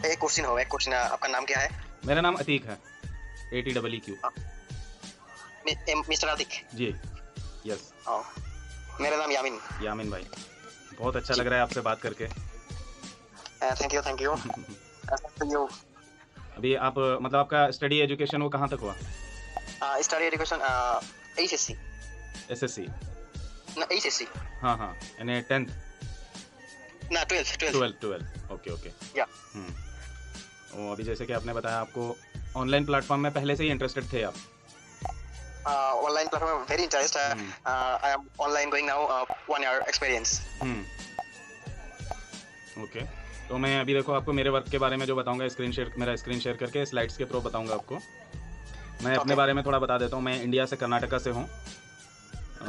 एक क्वेश्चन, आपका नाम क्या है? मेरा नाम अतीक है, ATEEQ। मिस्टर आतिक। जी, यस। मेरा नाम यामिन। यामिन भाई, बहुत अच्छा जी। लग रहा है आपसे बात करके। Thank you, thank you. You. अभी आप मतलब आपका स्टडी एजुकेशन वो कहाँ तक हुआ? Study education HSC। SSC? ना HSC। हाँ, हाँ, यानी 10th? ना 12th। 12, okay, okay. या। अभी जैसे कि आपने बताया आपको ऑनलाइन प्लेटफ़ॉर्म में पहले से ही इंटरेस्टेड थे आप? Online platform very interest. I am online going now 1 year experience. Okay. तो मैं अभी देखो आपको मेरे वर्क के बारे में जो बताऊंगा, मेरा स्क्रीन शेयर करके स्लाइड्स के थ्रू बताऊंगा आपको। मैं अपने बारे में थोड़ा बता देता हूँ। मैं इंडिया से कर्नाटका से हूँ।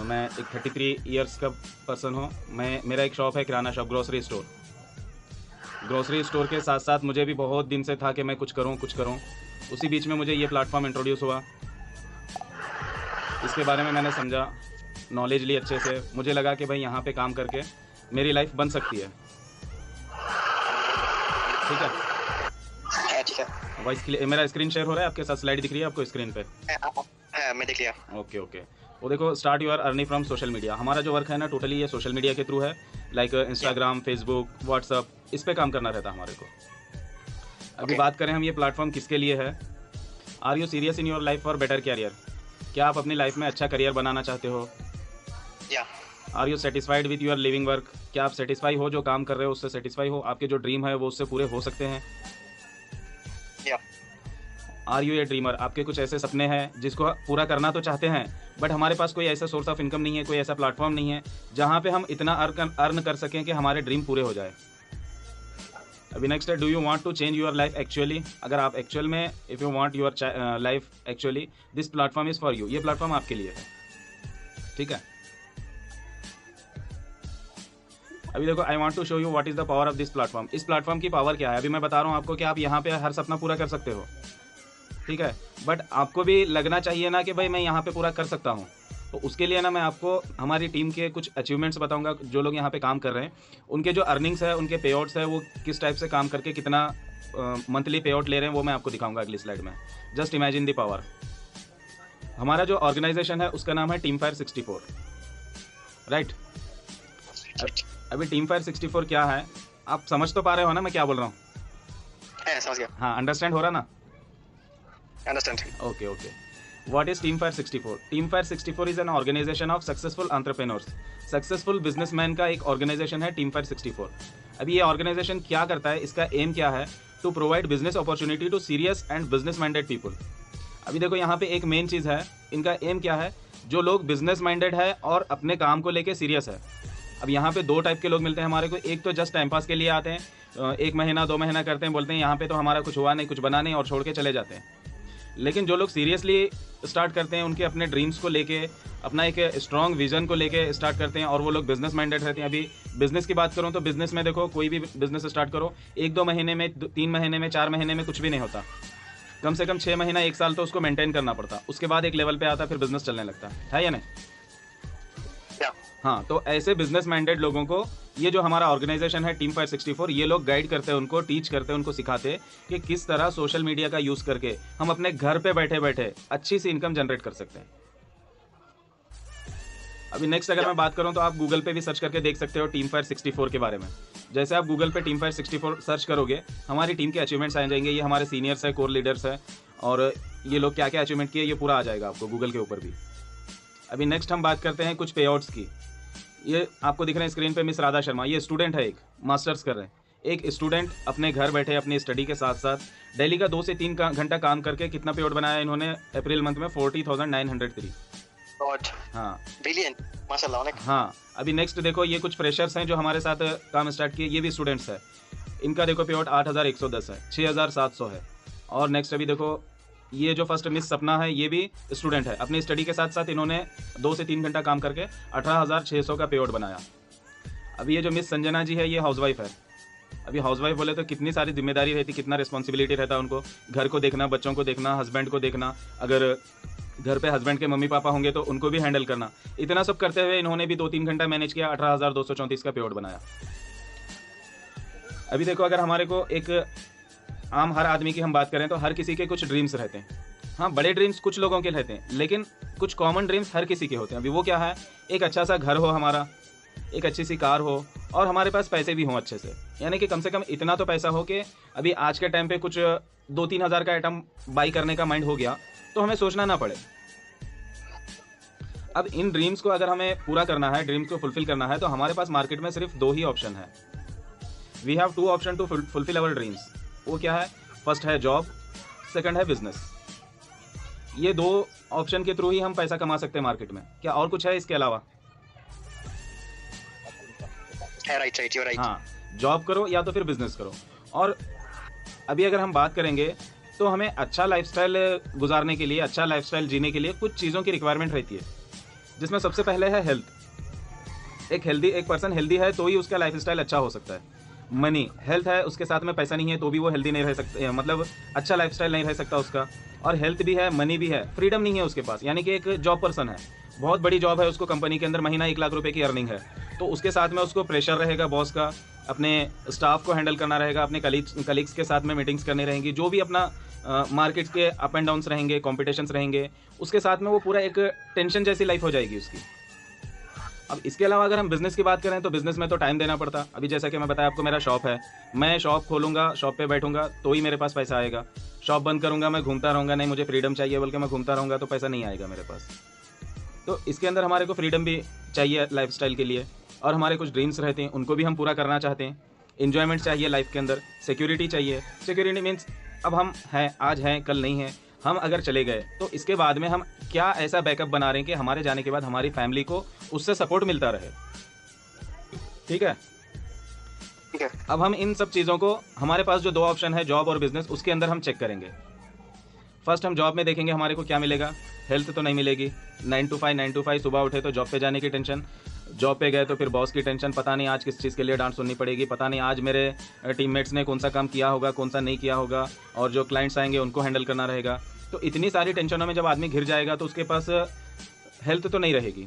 मैं एक 33 इयर्स का पर्सन हूँ। मेरा एक शॉप है, kirana shop, grocery store. Grocery store के साथ साथ मुझे भी बहुत दिन से था कि मैं कुछ करूँ। उसी बीच में मुझे ये प्लेटफॉर्म इंट्रोड्यूस हुआ। इसके बारे में मैंने समझा, नॉलेज ली अच्छे से। मुझे लगा कि भाई यहाँ पे काम करके मेरी लाइफ बन सकती है। ठीक है, ठीक है। वॉइस मेरा स्क्रीन शेयर हो रहा है आपके साथ? स्लाइड दिख रही है आपको स्क्रीन पे? मैं देख लिया। Okay, okay. वो देखो, start your earning from social media. हमारा जो वर्क है ना, टोटली ये सोशल मीडिया के थ्रू है। लाइक इंस्टाग्राम, फेसबुक, व्हाट्सअप, इस पे काम करना रहता है हमारे को। अभी बात करें हम, ये प्लेटफॉर्म किसके लिए है? Are you serious in your life for better career? क्या आप अपनी लाइफ में अच्छा करियर बनाना चाहते हो? Are you satisfied with your living work? क्या आप सेटिस्फाई हो, जो काम कर रहे हो उससे सेटिस्फाई हो? आपके जो ड्रीम है वो उससे पूरे हो सकते हैं? Are you a dreamer? आपके कुछ ऐसे सपने हैं जिसको पूरा करना तो चाहते हैं, बट हमारे पास कोई ऐसा सोर्स ऑफ इनकम नहीं है, कोई ऐसा प्लेटफॉर्म नहीं है जहाँ पे हम इतना अर्न कर सकें कि हमारे ड्रीम पूरे हो जाए। अभी नेक्स्ट है, do you want to change your life actually? अगर आप एक्चुअल में, if you want your life actually, this platform is for you. ये प्लेटफॉर्म आपके लिए है। ठीक है। अभी देखो, I want to show you what is the power of this platform. इस प्लेटफॉर्म की पावर क्या है? अभी मैं बता रहा हूँ आपको कि आप यहाँ पे हर सपना पूरा कर सकते हो। ठीक है, बट आपको भी लगना चाहिए ना कि भाई मैं यहाँ पे पूरा कर सकता हूँ। तो उसके लिए ना मैं आपको हमारी टीम के कुछ अचीवमेंट्स बताऊंगा। जो लोग यहाँ पे काम कर रहे हैं, उनके जो अर्निंग्स है, उनके पे आउट्स है, वो किस टाइप से काम करके कितना मंथली पे आउट ले रहे हैं, वो मैं आपको दिखाऊंगा अगली स्लाइड में। Just imagine the power. हमारा जो ऑर्गेनाइजेशन है उसका नाम है टीम फायर 64, राइट? अभी टीम फायर 64 क्या है, आप समझ तो पा रहे हो ना मैं क्या बोल रहा हूँ? समझ गया। हाँ, अंडरस्टैंड हो रहा ना? Understand. Okay, okay. What is Team Fire 64? Team Fire 64 is an organization of successful entrepreneurs. Successful businessman का एक ऑर्गेनाइजेशन है टीम फायर 64। अभी ये ऑर्गेनाइजेशन क्या करता है, इसका एम क्या है? To provide business opportunity to serious and business minded people. अभी देखो, यहाँ पे एक मेन चीज़ है, इनका एम क्या है? जो लोग बिजनेस माइंडेड है और अपने काम को लेके सीरियस है। अब यहाँ पे दो टाइप के लोग मिलते हैं हमारे को। एक तो जस्ट टाइम पास के लिए आते हैं, 1 महीना 2 महीना करते हैं, बोलते हैं यहाँ पे तो हमारा कुछ हुआ नहीं, कुछ बना नहीं, और छोड़ के चले जाते हैं। लेकिन जो लोग सीरियसली स्टार्ट करते हैं, उनके अपने ड्रीम्स को लेके, अपना एक स्ट्रॉन्ग विजन को लेके स्टार्ट करते हैं, और वो लोग बिजनेस माइंडेड रहते हैं। अभी बिजनेस की बात करूं तो बिजनेस में देखो, कोई भी बिजनेस स्टार्ट करो, 1-2 महीने में, 3 महीने में, 4 महीने में कुछ भी नहीं होता। कम से कम 6 महीना 1 साल तो उसको मेंटेन करना पड़ता। उसके बाद एक लेवल पे आता, फिर बिजनेस चलने लगता है या नहीं? हाँ, तो ऐसे बिजनेस माइंडेड लोगों को ये जो हमारा ऑर्गेनाइजेशन है टीम फायर 64, ये लोग गाइड करते हैं, उनको टीच करते हैं, उनको सिखाते हैं कि किस तरह सोशल मीडिया का यूज़ करके हम अपने घर पे बैठे बैठे अच्छी सी इनकम जनरेट कर सकते हैं। अभी नेक्स्ट अगर मैं बात करूं तो आप गूगल पे भी सर्च करके देख सकते हो टीम फायर 64 के बारे में। जैसे आप गूगल पे टीम फायर 64 सर्च करोगे, हमारी टीम के अचीवमेंट्स आ जाएंगे। ये हमारे सीनियर्स है, कोर लीडर्स है, और ये लोग क्या क्या अचीवमेंट किए, ये पूरा आ जाएगा आपको गूगल के ऊपर भी। अभी नेक्स्ट हम बात करते हैं कुछ पे आउट्स की। ये आपको दिख रहे हैं स्क्रीन पे, मिस राधा शर्मा, ये स्टूडेंट है, एक मास्टर्स कर रहे हैं। एक स्टूडेंट अपने घर बैठे अपनी स्टडी के साथ साथ डेली का 2 से 3 घंटा काम करके कितना पे आउट बनाया इन्होंने अप्रैल मंथ में? 40,903। हाँ, ब्रिलियंट, माशाल्लाह। हाँ, अभी नेक्स्ट देखो, ये कुछ फ्रेशर्स हैं जो हमारे साथ काम स्टार्ट किए, ये भी स्टूडेंट्स हैं। इनका देखो पे आउट 8,110 है, 6,700 है। और नेक्स्ट अभी देखो, ये जो फर्स्ट मिस सपना है, ये भी स्टूडेंट है। अपनी स्टडी के साथ साथ इन्होंने 2 से 3 घंटा काम करके 18,600 का पे आउट बनाया। अभी ये जो मिस संजना जी है, ये हाउसवाइफ है। अभी हाउसवाइफ बोले तो कितनी सारी जिम्मेदारी रहती, कितना रिस्पॉन्सिबिलिटी रहता है उनको, घर को देखना, बच्चों को देखना, हस्बैंड को देखना, अगर घर पे हस्बैंड के मम्मी पापा होंगे तो उनको भी हैंडल करना। इतना सब करते हुए इन्होंने भी 2-3 घंटा मैनेज किया, 18,234 का पे आउट बनाया। अभी देखो, अगर हमारे को एक आम हर आदमी की हम बात करें तो हर किसी के कुछ ड्रीम्स रहते हैं। हाँ, बड़े ड्रीम्स कुछ लोगों के रहते हैं, लेकिन कुछ कॉमन ड्रीम्स हर किसी के होते हैं। अभी वो क्या है, एक अच्छा सा घर हो हमारा, एक अच्छी सी कार हो और हमारे पास पैसे भी हों अच्छे से। यानी कि कम से कम इतना तो पैसा हो कि अभी आज के टाइम पे कुछ 2-3 हज़ार का आइटम बाई करने का माइंड हो गया, तो हमें सोचना ना पड़े। अब इन ड्रीम्स को अगर हमें पूरा करना है, ड्रीम्स को फुलफ़िल करना है, तो हमारे पास मार्केट में सिर्फ 2 ही ऑप्शन है। We have 2 option to fulfil our dreams. वो क्या है? फर्स्ट है जॉब, सेकंड है बिज़नेस। ये 2 ऑप्शन के थ्रू ही हम पैसा कमा सकते हैं मार्केट में। क्या और कुछ है इसके अलावा? Right, you right. हाँ, जॉब करो या तो फिर बिज़नेस करो। और अभी अगर हम बात करेंगे, तो हमें अच्छा लाइफ़स्टाइल गुज़ारने के लिए, अच्छा लाइफ़स्टाइल जीने के लिए कुछ चीज़ों की रिक्वायरमेंट रहती है, जिसमें सबसे पहले है हेल्थ। एक पर्सन हेल्दी है तो ही उसका लाइफ़स्टाइल अच्छा हो सकता है। मनी, हेल्थ है उसके साथ में पैसा नहीं है तो भी वो हेल्दी नहीं रह सकता, मतलब अच्छा लाइफ़स्टाइल नहीं रह सकता उसका। और हेल्थ भी है, मनी भी है, फ्रीडम नहीं है उसके पास। यानी कि एक जॉब पर्सन है, बहुत बड़ी जॉब है उसको, कंपनी के अंदर महीना 1 लाख रुपए की अर्निंग है, तो उसके साथ में उसको प्रेशर रहेगा बॉस का, अपने स्टाफ को हैंडल करना रहेगा, अपने कलीग्स के साथ में मीटिंग्स करनी रहेंगी, जो भी अपना मार्केट के अप एंड डाउन्स रहेंगे, कॉम्पिटिशन्स रहेंगे, उसके साथ में वो पूरा एक टेंशन जैसी लाइफ हो जाएगी उसकी। अब इसके अलावा अगर हम बिज़नेस की बात करें तो बिज़नेस में तो टाइम देना पड़ता। अभी जैसा कि मैं बताया आपको, मेरा शॉप है, मैं शॉप खोलूँगा, शॉप पे बैठूँगा तो ही मेरे पास पैसा आएगा। शॉप बंद करूँगा, मैं घूमता रहूँगा, नहीं मुझे फ्रीडम चाहिए बोल के मैं घूमता रहूँगा, तो पैसा नहीं आएगा मेरे पास। तो इसके अंदर हमारे को फ्रीडम भी चाहिए लाइफ़स्टाइल के लिए, और हमारे कुछ ड्रीम्स रहते हैं, उनको भी हम पूरा करना चाहते हैं। एन्जॉयमेंट चाहिए लाइफ़ के अंदर, सिक्योरिटी चाहिए। सिक्योरिटी मीन्स अब हम हैं, आज हैं, कल नहीं हैं। हम अगर चले गए तो इसके बाद में हम क्या ऐसा बैकअप बना रहे हैं कि हमारे जाने के बाद हमारी फैमिली को उससे सपोर्ट मिलता रहे। ठीक है? ठीक है। अब हम इन सब चीज़ों को, हमारे पास जो 2 ऑप्शन है जॉब और बिज़नेस, उसके अंदर हम चेक करेंगे। फर्स्ट हम जॉब में देखेंगे हमारे को क्या मिलेगा। हेल्थ तो नहीं मिलेगी, 9 to 5 सुबह उठे तो जॉब पे जाने की टेंशन, जॉब पे गए तो फिर बॉस की टेंशन, पता नहीं आज किस चीज़ के लिए डांट सुननी पड़ेगी, पता नहीं आज मेरे टीममेट्स ने कौन सा काम किया होगा, कौन सा नहीं किया होगा, और जो क्लाइंट्स आएंगे उनको हैंडल करना रहेगा। तो इतनी सारी टेंशनों में जब आदमी घिर जाएगा तो उसके पास हेल्थ तो नहीं रहेगी।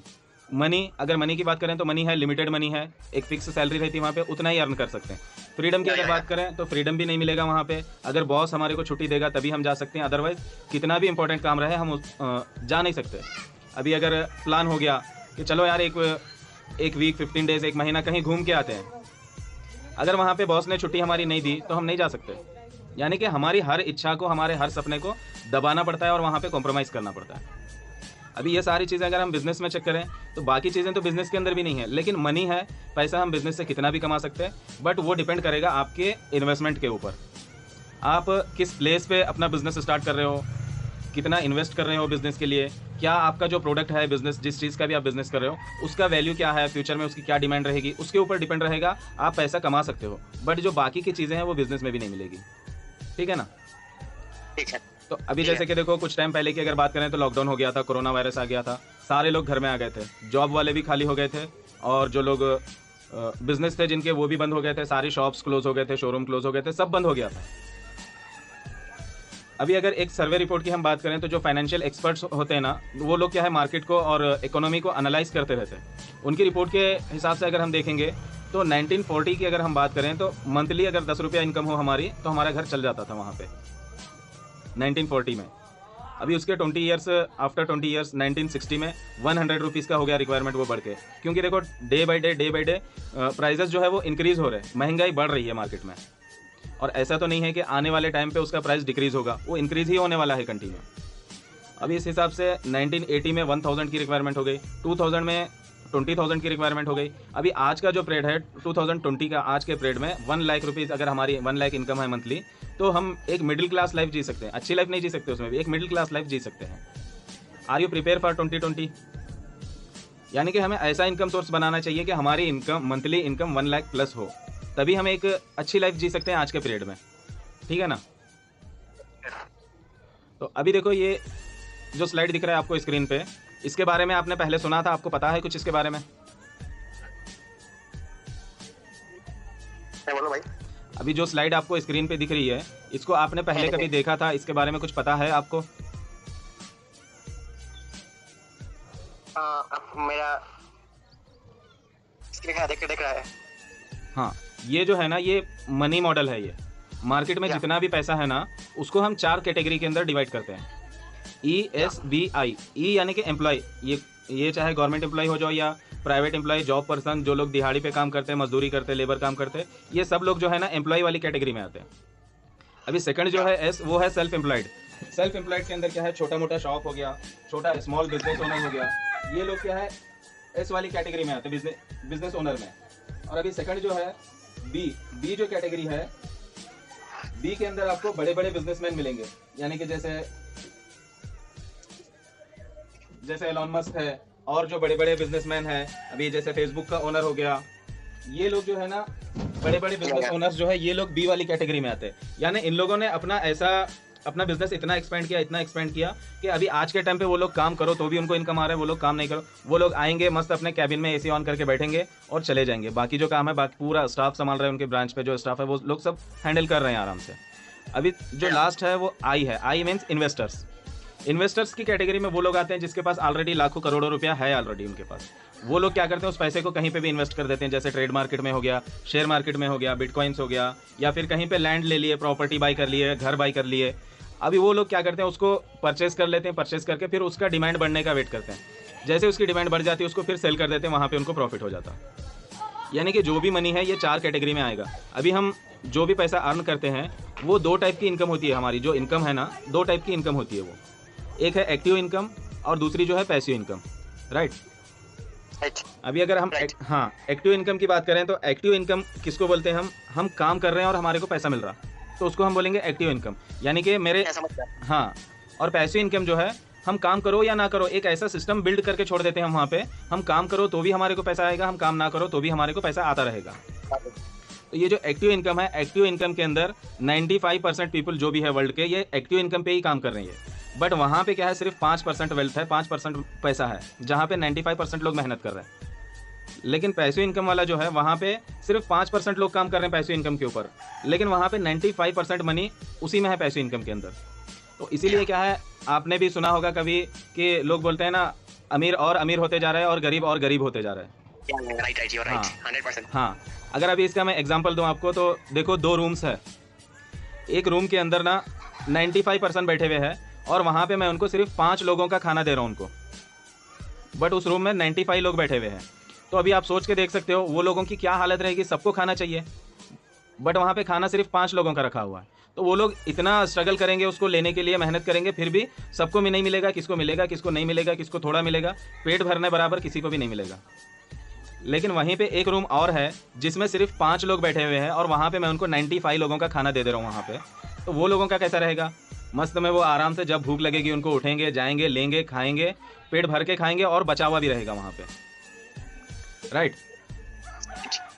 मनी, अगर मनी की बात करें तो मनी है, लिमिटेड मनी है, एक फिक्स सैलरी रहती है वहाँ पे, उतना ही अर्न कर सकते हैं। फ्रीडम की अगर बात करें तो फ्रीडम भी नहीं मिलेगा वहाँ पे। अगर बॉस हमारे को छुट्टी देगा तभी हम जा सकते हैं, अदरवाइज़ कितना भी इंपॉर्टेंट काम रहे हम जा नहीं सकते। अभी अगर प्लान हो गया कि चलो यार एक वीक, 15 डेज़, 1 महीना कहीं घूम के आते हैं, अगर वहाँ पे बॉस ने छुट्टी हमारी नहीं दी तो हम नहीं जा सकते। यानी कि हमारी हर इच्छा को, हमारे हर सपने को दबाना पड़ता है और वहाँ पे कॉम्प्रोमाइज़ करना पड़ता है। अभी ये सारी चीज़ें अगर हम बिज़नेस में चेक करें तो बाकी चीज़ें तो बिज़नेस के अंदर भी नहीं है, लेकिन मनी है, पैसा हम बिज़नेस से कितना भी कमा सकते हैं, बट वो डिपेंड करेगा आपके इन्वेस्टमेंट के ऊपर। आप किस प्लेस पे अपना बिज़नेस स्टार्ट कर रहे हो, कितना इन्वेस्ट कर रहे हो बिज़नेस के लिए, क्या आपका जो प्रोडक्ट है, बिज़नेस जिस चीज़ का भी आप बिज़नेस कर रहे हो, उसका वैल्यू क्या है, फ्यूचर में उसकी क्या डिमांड रहेगी, उसके ऊपर डिपेंड रहेगा। आप पैसा कमा सकते हो, बट जो बाकी की चीज़ें हैं वो बिज़नेस में भी नहीं मिलेगी। ठीक है ना? ठीक है। तो अभी जैसे कि देखो, कुछ टाइम पहले की अगर बात करें तो लॉकडाउन हो गया था, कोरोना वायरस आ गया था, सारे लोग घर में आ गए थे, जॉब वाले भी खाली हो गए थे, और जो लोग बिज़नेस थे जिनके, वो भी बंद हो गए थे, सारी शॉप्स क्लोज़ हो गए थे, शोरूम क्लोज़ हो गए थे, सब बंद हो गया था। अभी अगर एक सर्वे रिपोर्ट की हम बात करें तो जो फाइनेंशियल एक्सपर्ट्स होते हैं ना, वो लोग क्या है, मार्केट को और इकोनॉमी को एनालाइज करते रहते हैं। उनकी रिपोर्ट के हिसाब से अगर हम देखेंगे तो 1940 की अगर हम बात करें तो मंथली अगर 10 रुपया इनकम हो हमारी, तो हमारा घर चल जाता था वहाँ पे 1940 में। अभी उसके 20 ईयर्स, आफ्टर 20 ईयर्स 1960 में 100 रुपीज़ का हो गया रिक्वायरमेंट, वो बढ़ के, क्योंकि देखो डे बाई डे प्राइजेस जो है वो इंक्रीज़ हो रहे हैं, महंगाई बढ़ रही है मार्केट में। और ऐसा तो नहीं है कि आने वाले टाइम पे उसका प्राइस डिक्रीज़ होगा, वो इंक्रीज़ ही होने वाला है कंटिन्यू। अभी इस हिसाब से 1980 में 1000 की रिक्वायरमेंट हो गई, 2000 में 20,000 की रिक्वायरमेंट हो गई। अभी आज का जो पीरियड है 2020 का, आज के पीरियड में 1 लाख रुपीज़ अगर हमारी 1 लाख इनकम है मंथली, तो हम एक मिडिल क्लास लाइफ जी सकते हैं। अच्छी लाइफ नहीं जी सकते उसमें भी, एक मिडिल क्लास लाइफ जी सकते हैं। Are you prepare for 2020? यानी कि हमें ऐसा इनकम सोर्स बनाना चाहिए कि हमारी income, monthly income 1 lakh plus हो, तभी हम एक अच्छी लाइफ जी सकते हैं आज के पीरियड में। ठीक है ना? तो अभी देखो, ये जो स्लाइड दिख रहा है आपको स्क्रीन पे, इसके बारे में आपने पहले सुना था, आपको पता है कुछ इसके बारे में? बोलो भाई। अभी जो स्लाइड आपको स्क्रीन पे दिख रही है, इसको आपने पहले कभी देखा था? इसके बारे में कुछ पता है आपको? अब मेरा स्क्रीन है, देख रहा है। हाँ, ये जो है ना, ये मनी मॉडल है। ये मार्केट में Yeah. जितना भी पैसा है ना, उसको हम 4 कैटेगरी के अंदर डिवाइड करते हैं। ESBI, ई यानी कि एम्प्लॉय, ये चाहे गवर्नमेंट एम्प्लॉय हो जाओ या प्राइवेट एम्प्लॉय, जॉब पर्सन, जो लोग दिहाड़ी पे काम करते हैं, मजदूरी करते हैं, लेबर काम करते हैं, ये सब लोग जो है ना एम्प्लॉय वाली कैटेगरी में आते हैं। अभी सेकंड जो है एस, वो है सेल्फ एम्प्लॉयड। सेल्फ एम्प्लॉयड के अंदर क्या है, छोटा मोटा शॉप हो गया, छोटा स्मॉल बिजनेस ओनर हो गया, ये लोग क्या है एस वाली कैटेगरी में आते हैं, बिजनेस ओनर में। और अभी सेकंड जो है बी जो कैटेगरी है, बी के अंदर आपको बड़े बड़े बिजनेसमैन मिलेंगे, यानी कि जैसे एलॉन मस्क है और जो बड़े बड़े बिजनेसमैन हैं, अभी जैसे फेसबुक का ओनर हो गया, ये लोग जो है ना बड़े बड़े बिजनेस ओनर्स जो है, ये लोग बी वाली कैटेगरी में आते हैं। यानी इन लोगों ने अपना बिजनेस इतना एक्सपेंड किया कि अभी आज के टाइम पे वो लोग काम करो तो भी उनको इनकम आ रहा है, वो लोग काम नहीं करो, वो लोग आएंगे मस्त अपने कैबिन में एसी ऑन करके बैठेंगे और चले जाएंगे। बाकी जो काम है, बाकी पूरा स्टाफ संभाल रहे हैं, उनके ब्रांच पे जो स्टाफ है वो लोग सब हैंडल कर रहे हैं आराम से। अभी जो लास्ट है वो आई है, आई मीन्स इन्वेस्टर्स की कैटेगरी में वो लोग आते हैं जिसके पास ऑलरेडी लाखों करोड़ों रुपया है ऑलरेडी उनके पास। वो लोग क्या करते हैं, उस पैसे को कहीं पे भी इन्वेस्ट कर देते हैं, जैसे ट्रेड मार्केट में हो गया, शेयर मार्केट में हो गया, बिटकॉइंस हो गया, या फिर कहीं पे लैंड ले लिए, प्रॉपर्टी बाई कर लिए, घर बाई कर लिए। अभी वो लोग क्या करते हैं, उसको परचेस कर लेते हैं, परचेस करके फिर उसका डिमांड बढ़ने का वेट करते हैं। जैसे उसकी डिमांड बढ़ जाती है उसको फिर सेल कर देते हैं, वहाँ पे उनको प्रॉफिट हो जाता है। यानी कि जो भी मनी है ये 4 कैटेगरी में आएगा। अभी हम जो भी पैसा अर्न करते हैं वो 2 टाइप की इनकम होती है हमारी, जो इनकम है ना 2 टाइप की इनकम होती है। वो एक है एक्टिव इनकम और दूसरी जो है पैसिव इनकम, राइट। अभी अगर हम एक्टिव इनकम की बात करें तो एक्टिव इनकम किसको बोलते हैं, हम काम कर रहे हैं और हमारे को पैसा मिल रहा, तो उसको हम बोलेंगे एक्टिव इनकम। यानी कि और पैसिव इनकम जो है, हम काम करो या ना करो, एक ऐसा सिस्टम बिल्ड करके छोड़ देते हैं हम वहाँ पे, हम काम करो तो भी हमारे को पैसा आएगा, हम काम ना करो तो भी हमारे को पैसा आता रहेगा। तो ये जो एक्टिव इनकम है, एक्टिव इनकम के अंदर 95% पीपल जो भी है वर्ल्ड के, ये एक्टिव इनकम पे ही काम कर रही है। बट वहाँ पे क्या है, सिर्फ 5% वेल्थ है, 5% पैसा है, जहाँ पे 95% लोग मेहनत कर रहे हैं। लेकिन पैसिव इनकम वाला जो है, वहाँ पे सिर्फ 5% लोग काम कर रहे हैं पैसिव इनकम के ऊपर, लेकिन वहाँ पे 95% मनी उसी में है पैसिव इनकम के अंदर। तो इसीलिए क्या है, आपने भी सुना होगा कभी कि लोग बोलते हैं ना, अमीर और अमीर होते जा रहा है और गरीब होते जा रहा है। Right, you are right, 100%। हाँ, अगर अभी इसका मैं एग्जांपल दूं आपको, तो देखो 2 रूम्स है, एक रूम के अंदर ना 95% बैठे हुए हैं और वहाँ पे मैं उनको सिर्फ 5 लोगों का खाना दे रहा हूँ उनको, बट उस रूम में 95 लोग बैठे हुए हैं। तो अभी आप सोच के देख सकते हो वो लोगों की क्या हालत रहेगी, सबको खाना चाहिए बट वहाँ पे खाना सिर्फ 5 लोगों का रखा हुआ है। तो वो लोग इतना स्ट्रगल करेंगे उसको लेने के लिए, मेहनत करेंगे, फिर भी सबको भी नहीं मिलेगा, किसको मिलेगा, किसको नहीं मिलेगा, किसको थोड़ा मिलेगा, पेट भरने बराबर किसी को भी नहीं मिलेगा। लेकिन वहीं पे एक रूम और है जिसमें सिर्फ 5 लोग बैठे हुए हैं और वहाँ पे मैं उनको 95 लोगों का खाना दे रहा हूँ वहाँ पे। तो वो लोगों का कैसा रहेगा, मस्त में वो आराम से जब भूख लगेगी उनको उठेंगे, जाएंगे, लेंगे, खाएंगे, पेट भर के खाएंगे और बचा हुआ भी रहेगा वहाँ पे, राइट।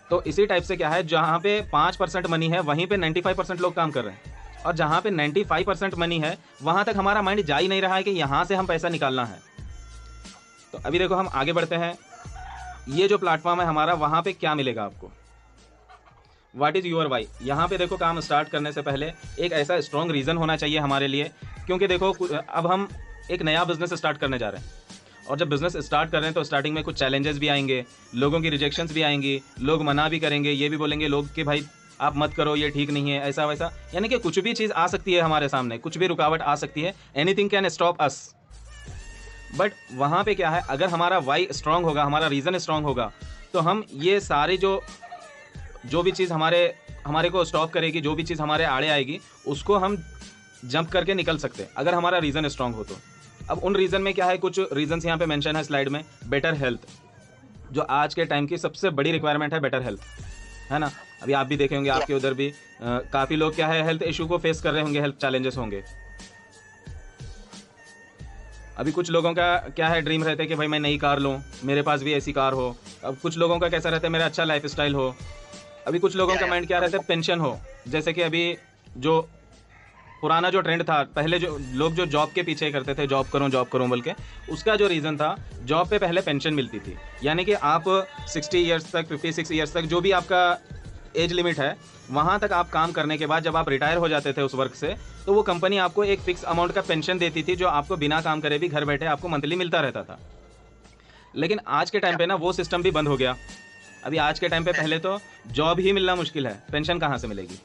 तो इसी टाइप से क्या है, जहाँ पे 5% मनी है वहीं पे 95% लोग काम कर रहे हैं, और जहाँ पे 95% मनी है वहाँ तक हमारा माइंड जा ही नहीं रहा है कि यहाँ से हम पैसा निकालना है। तो अभी देखो हम आगे बढ़ते हैं, ये जो प्लेटफॉर्म है हमारा, वहाँ पे क्या मिलेगा आपको, व्हाट इज़ योर वाई। यहाँ पे देखो, काम स्टार्ट करने से पहले एक ऐसा स्ट्रॉन्ग रीज़न होना चाहिए हमारे लिए, क्योंकि देखो अब हम एक नया बिजनेस स्टार्ट करने जा रहे हैं, और जब बिजनेस स्टार्ट कर रहे हैं तो स्टार्टिंग में कुछ चैलेंजेस भी आएंगे, लोगों की रिजेक्शंस भी आएंगी, लोग मना भी करेंगे, ये भी बोलेंगे लोग कि भाई आप मत करो, ये ठीक नहीं है, ऐसा वैसा, यानी कि कुछ भी चीज़ आ सकती है हमारे सामने, कुछ भी रुकावट आ सकती है, anything can stop us. But वहाँ पे क्या है, अगर हमारा वाई स्ट्रांग होगा, हमारा रीज़न स्ट्रांग होगा, तो हम ये सारी जो भी चीज़ हमारे को स्टॉप करेगी, जो भी चीज़ हमारे आड़े आएगी, उसको हम जंप करके निकल सकते हैं अगर हमारा रीज़न स्ट्रांग हो तो। अब उन रीज़न में क्या है, कुछ रीजंस यहाँ पे मेंशन है स्लाइड में। बेटर हेल्थ, जो आज के टाइम की सबसे बड़ी रिक्वायरमेंट है, बेटर हेल्थ, है ना। अभी आप भी देखे होंगे, आपके उधर भी काफ़ी लोग क्या है, हेल्थ इशू को फेस कर रहे होंगे, हेल्थ चैलेंजेस होंगे। अभी कुछ लोगों का क्या है, ड्रीम रहता है कि भाई मैं नई कार लूँ, मेरे पास भी ऐसी कार हो। अब कुछ लोगों का कैसा रहता है, मेरा अच्छा लाइफ स्टाइल हो। अभी कुछ लोगों का माइंड क्या रहता है, पेंशन हो। जैसे कि अभी जो पुराना जो ट्रेंड था, पहले जो लोग जो जॉब के पीछे करते थे, जॉब करूं बोल के, उसका जो रीज़न था, जॉब पे पहले पेंशन मिलती थी, यानी कि आप 60 ईयर्स तक, 56 ईयर्स तक, जो भी आपका एज लिमिट है, वहाँ तक आप काम करने के बाद जब आप रिटायर हो जाते थे उस वर्क से, तो वो कंपनी आपको एक फिक्स अमाउंट का पेंशन देती थी, जो आपको बिना काम करे भी घर बैठे आपको मंथली मिलता रहता था। लेकिन आज के टाइम पे ना वो सिस्टम भी बंद हो गया। अभी आज के टाइम पे पहले तो जॉब ही मिलना मुश्किल है, पेंशन कहाँ से मिलेगी।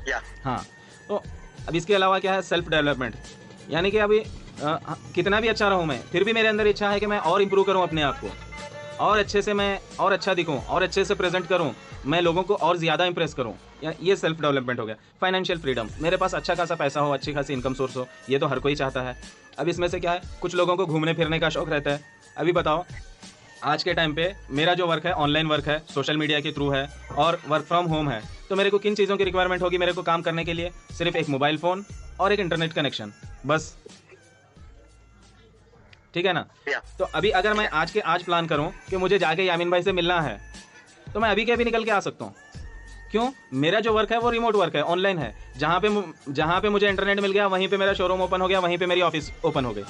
Yeah. हाँ, तो अब इसके अलावा क्या है, सेल्फ डेवलपमेंट, यानी कि अभी कितना भी अच्छा रहूँ मैं, फिर भी मेरे अंदर इच्छा है कि मैं और इम्प्रूव करूँ अपने आप को, और अच्छे से मैं और अच्छा दिखूँ और अच्छे से प्रेजेंट करूँ, मैं लोगों को और ज़्यादा इंप्रेस करूँ, या ये सेल्फ डेवलपमेंट हो गया। फाइनेंशियल फ्रीडम, मेरे पास अच्छा खासा पैसा हो, अच्छी खासी इनकम सोर्स हो, ये तो हर कोई चाहता है। अब इसमें से क्या है, कुछ लोगों को घूमने फिरने का शौक रहता है। अभी बताओ, आज के टाइम पे मेरा जो वर्क है ऑनलाइन वर्क है, सोशल मीडिया के थ्रू है और वर्क फ्रॉम होम है, तो मेरे को किन चीज़ों की रिक्वायरमेंट होगी मेरे को काम करने के लिए? सिर्फ एक मोबाइल फ़ोन और एक इंटरनेट कनेक्शन, बस। ठीक है ना? Yeah. तो अभी अगर मैं आज के आज प्लान करूं कि मुझे जाके यामीन भाई से मिलना है, तो मैं अभी के अभी निकल के आ सकता हूं। क्यों? मेरा जो वर्क है वो रिमोट वर्क है, ऑनलाइन है। जहाँ पे मुझे इंटरनेट मिल गया, वहीं पे मेरा शोरूम ओपन हो गया, वहीं पे मेरी ऑफिस ओपन हो गई।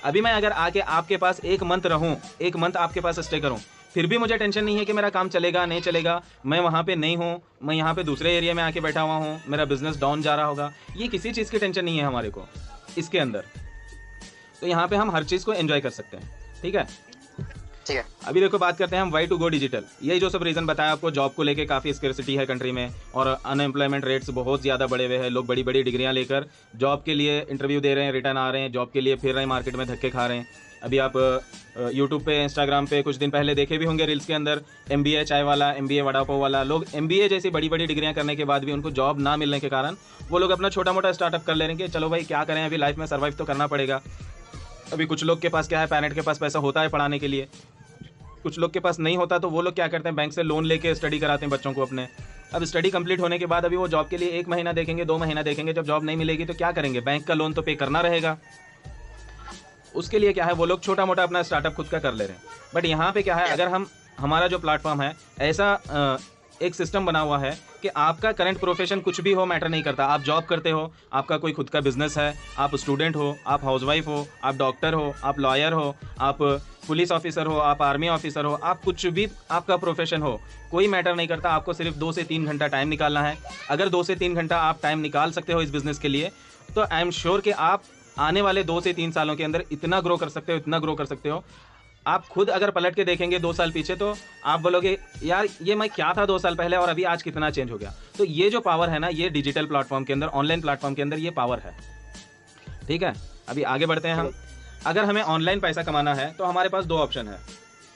अभी मैं अगर आके आपके पास एक मंथ रहूं, एक मंथ आपके पास स्टे करूं, फिर भी मुझे टेंशन नहीं है कि मेरा काम चलेगा नहीं चलेगा, मैं वहाँ पे नहीं हूँ, मैं यहाँ पे दूसरे एरिया में आके बैठा हुआ हूँ, मेरा बिजनेस डाउन जा रहा होगा, ये किसी चीज़ की टेंशन नहीं है हमारे को इसके अंदर। तो यहाँ पे हम हर चीज़ को एंजॉय कर सकते हैं। ठीक है, ठीक है। अभी देखो बात करते हैं हम वाई टू गो डिजिटल। यही जो सब रीज़न बताया आपको, जॉब को लेके काफ़ी स्कैर्सिटी है कंट्री में और अनएम्प्लॉयमेंट रेट्स बहुत ज़्यादा बढ़े हुए हैं। लोग बड़ी बड़ी डिग्रियां लेकर जॉब के लिए इंटरव्यू दे रहे हैं, रिटर्न आ रहे हैं, जॉब के लिए फिर रहे हैं, मार्केट में धक्के खा रहे हैं। अभी आप यूट्यूब पे, इंस्टाग्राम पे कुछ दिन पहले देखे भी होंगे रील्स के अंदर, MBA चाय वाला, MBA वड़ा पाव वाला, लोग MBA जैसी बड़ी बड़ी डिग्रियां करने के बाद भी उनको जॉब ना मिलने के कारण वो लोग अपना छोटा मोटा स्टार्टअप कर ले रहे हैं कि चलो भाई क्या करें, अभी लाइफ में सर्वाइव तो करना पड़ेगा। अभी कुछ लोग के पास क्या है, पेरेंट के पास पैसा होता है पढ़ाने के लिए, कुछ लोग के पास नहीं होता, तो वो लोग क्या करते हैं, बैंक से लोन लेके स्टडी कराते हैं बच्चों को अपने। अब स्टडी कंप्लीट होने के बाद अभी वो जॉब के लिए 1 महीना देखेंगे, 2 महीना देखेंगे, जब जॉब नहीं मिलेगी तो क्या करेंगे? बैंक का लोन तो पे करना रहेगा। उसके लिए क्या है, वो लोग छोटा मोटा अपना स्टार्टअप खुद का कर ले रहे हैं। बट यहाँ पे क्या है, अगर हमारा जो प्लेटफॉर्म है, ऐसा एक सिस्टम बना हुआ है कि आपका करंट प्रोफेशन कुछ भी हो, मैटर नहीं करता। आप जॉब करते हो, आपका कोई खुद का बिजनेस है, आप स्टूडेंट हो, आप हाउसवाइफ हो, आप डॉक्टर हो, आप लॉयर हो, आप पुलिस ऑफिसर हो, आप आर्मी ऑफिसर हो, आप कुछ भी आपका प्रोफेशन हो, कोई मैटर नहीं करता। आपको सिर्फ 2 से 3 घंटा टाइम निकालना है। अगर 2 से 3 घंटा आप टाइम निकाल सकते हो इस बिज़नेस के लिए, तो आई एम श्योर कि आप आने वाले 2 से 3 सालों के अंदर इतना ग्रो कर सकते हो, इतना ग्रो कर सकते हो। आप खुद अगर पलट के देखेंगे 2 साल पीछे, तो आप बोलोगे यार ये मैं क्या था 2 साल पहले और अभी आज कितना चेंज हो गया। तो ये जो पावर है ना, ये डिजिटल प्लेटफॉर्म के अंदर, ऑनलाइन प्लेटफॉर्म के अंदर ये पावर है। ठीक है, अभी आगे बढ़ते हैं हम। अगर हमें ऑनलाइन पैसा कमाना है तो हमारे पास 2 ऑप्शन है,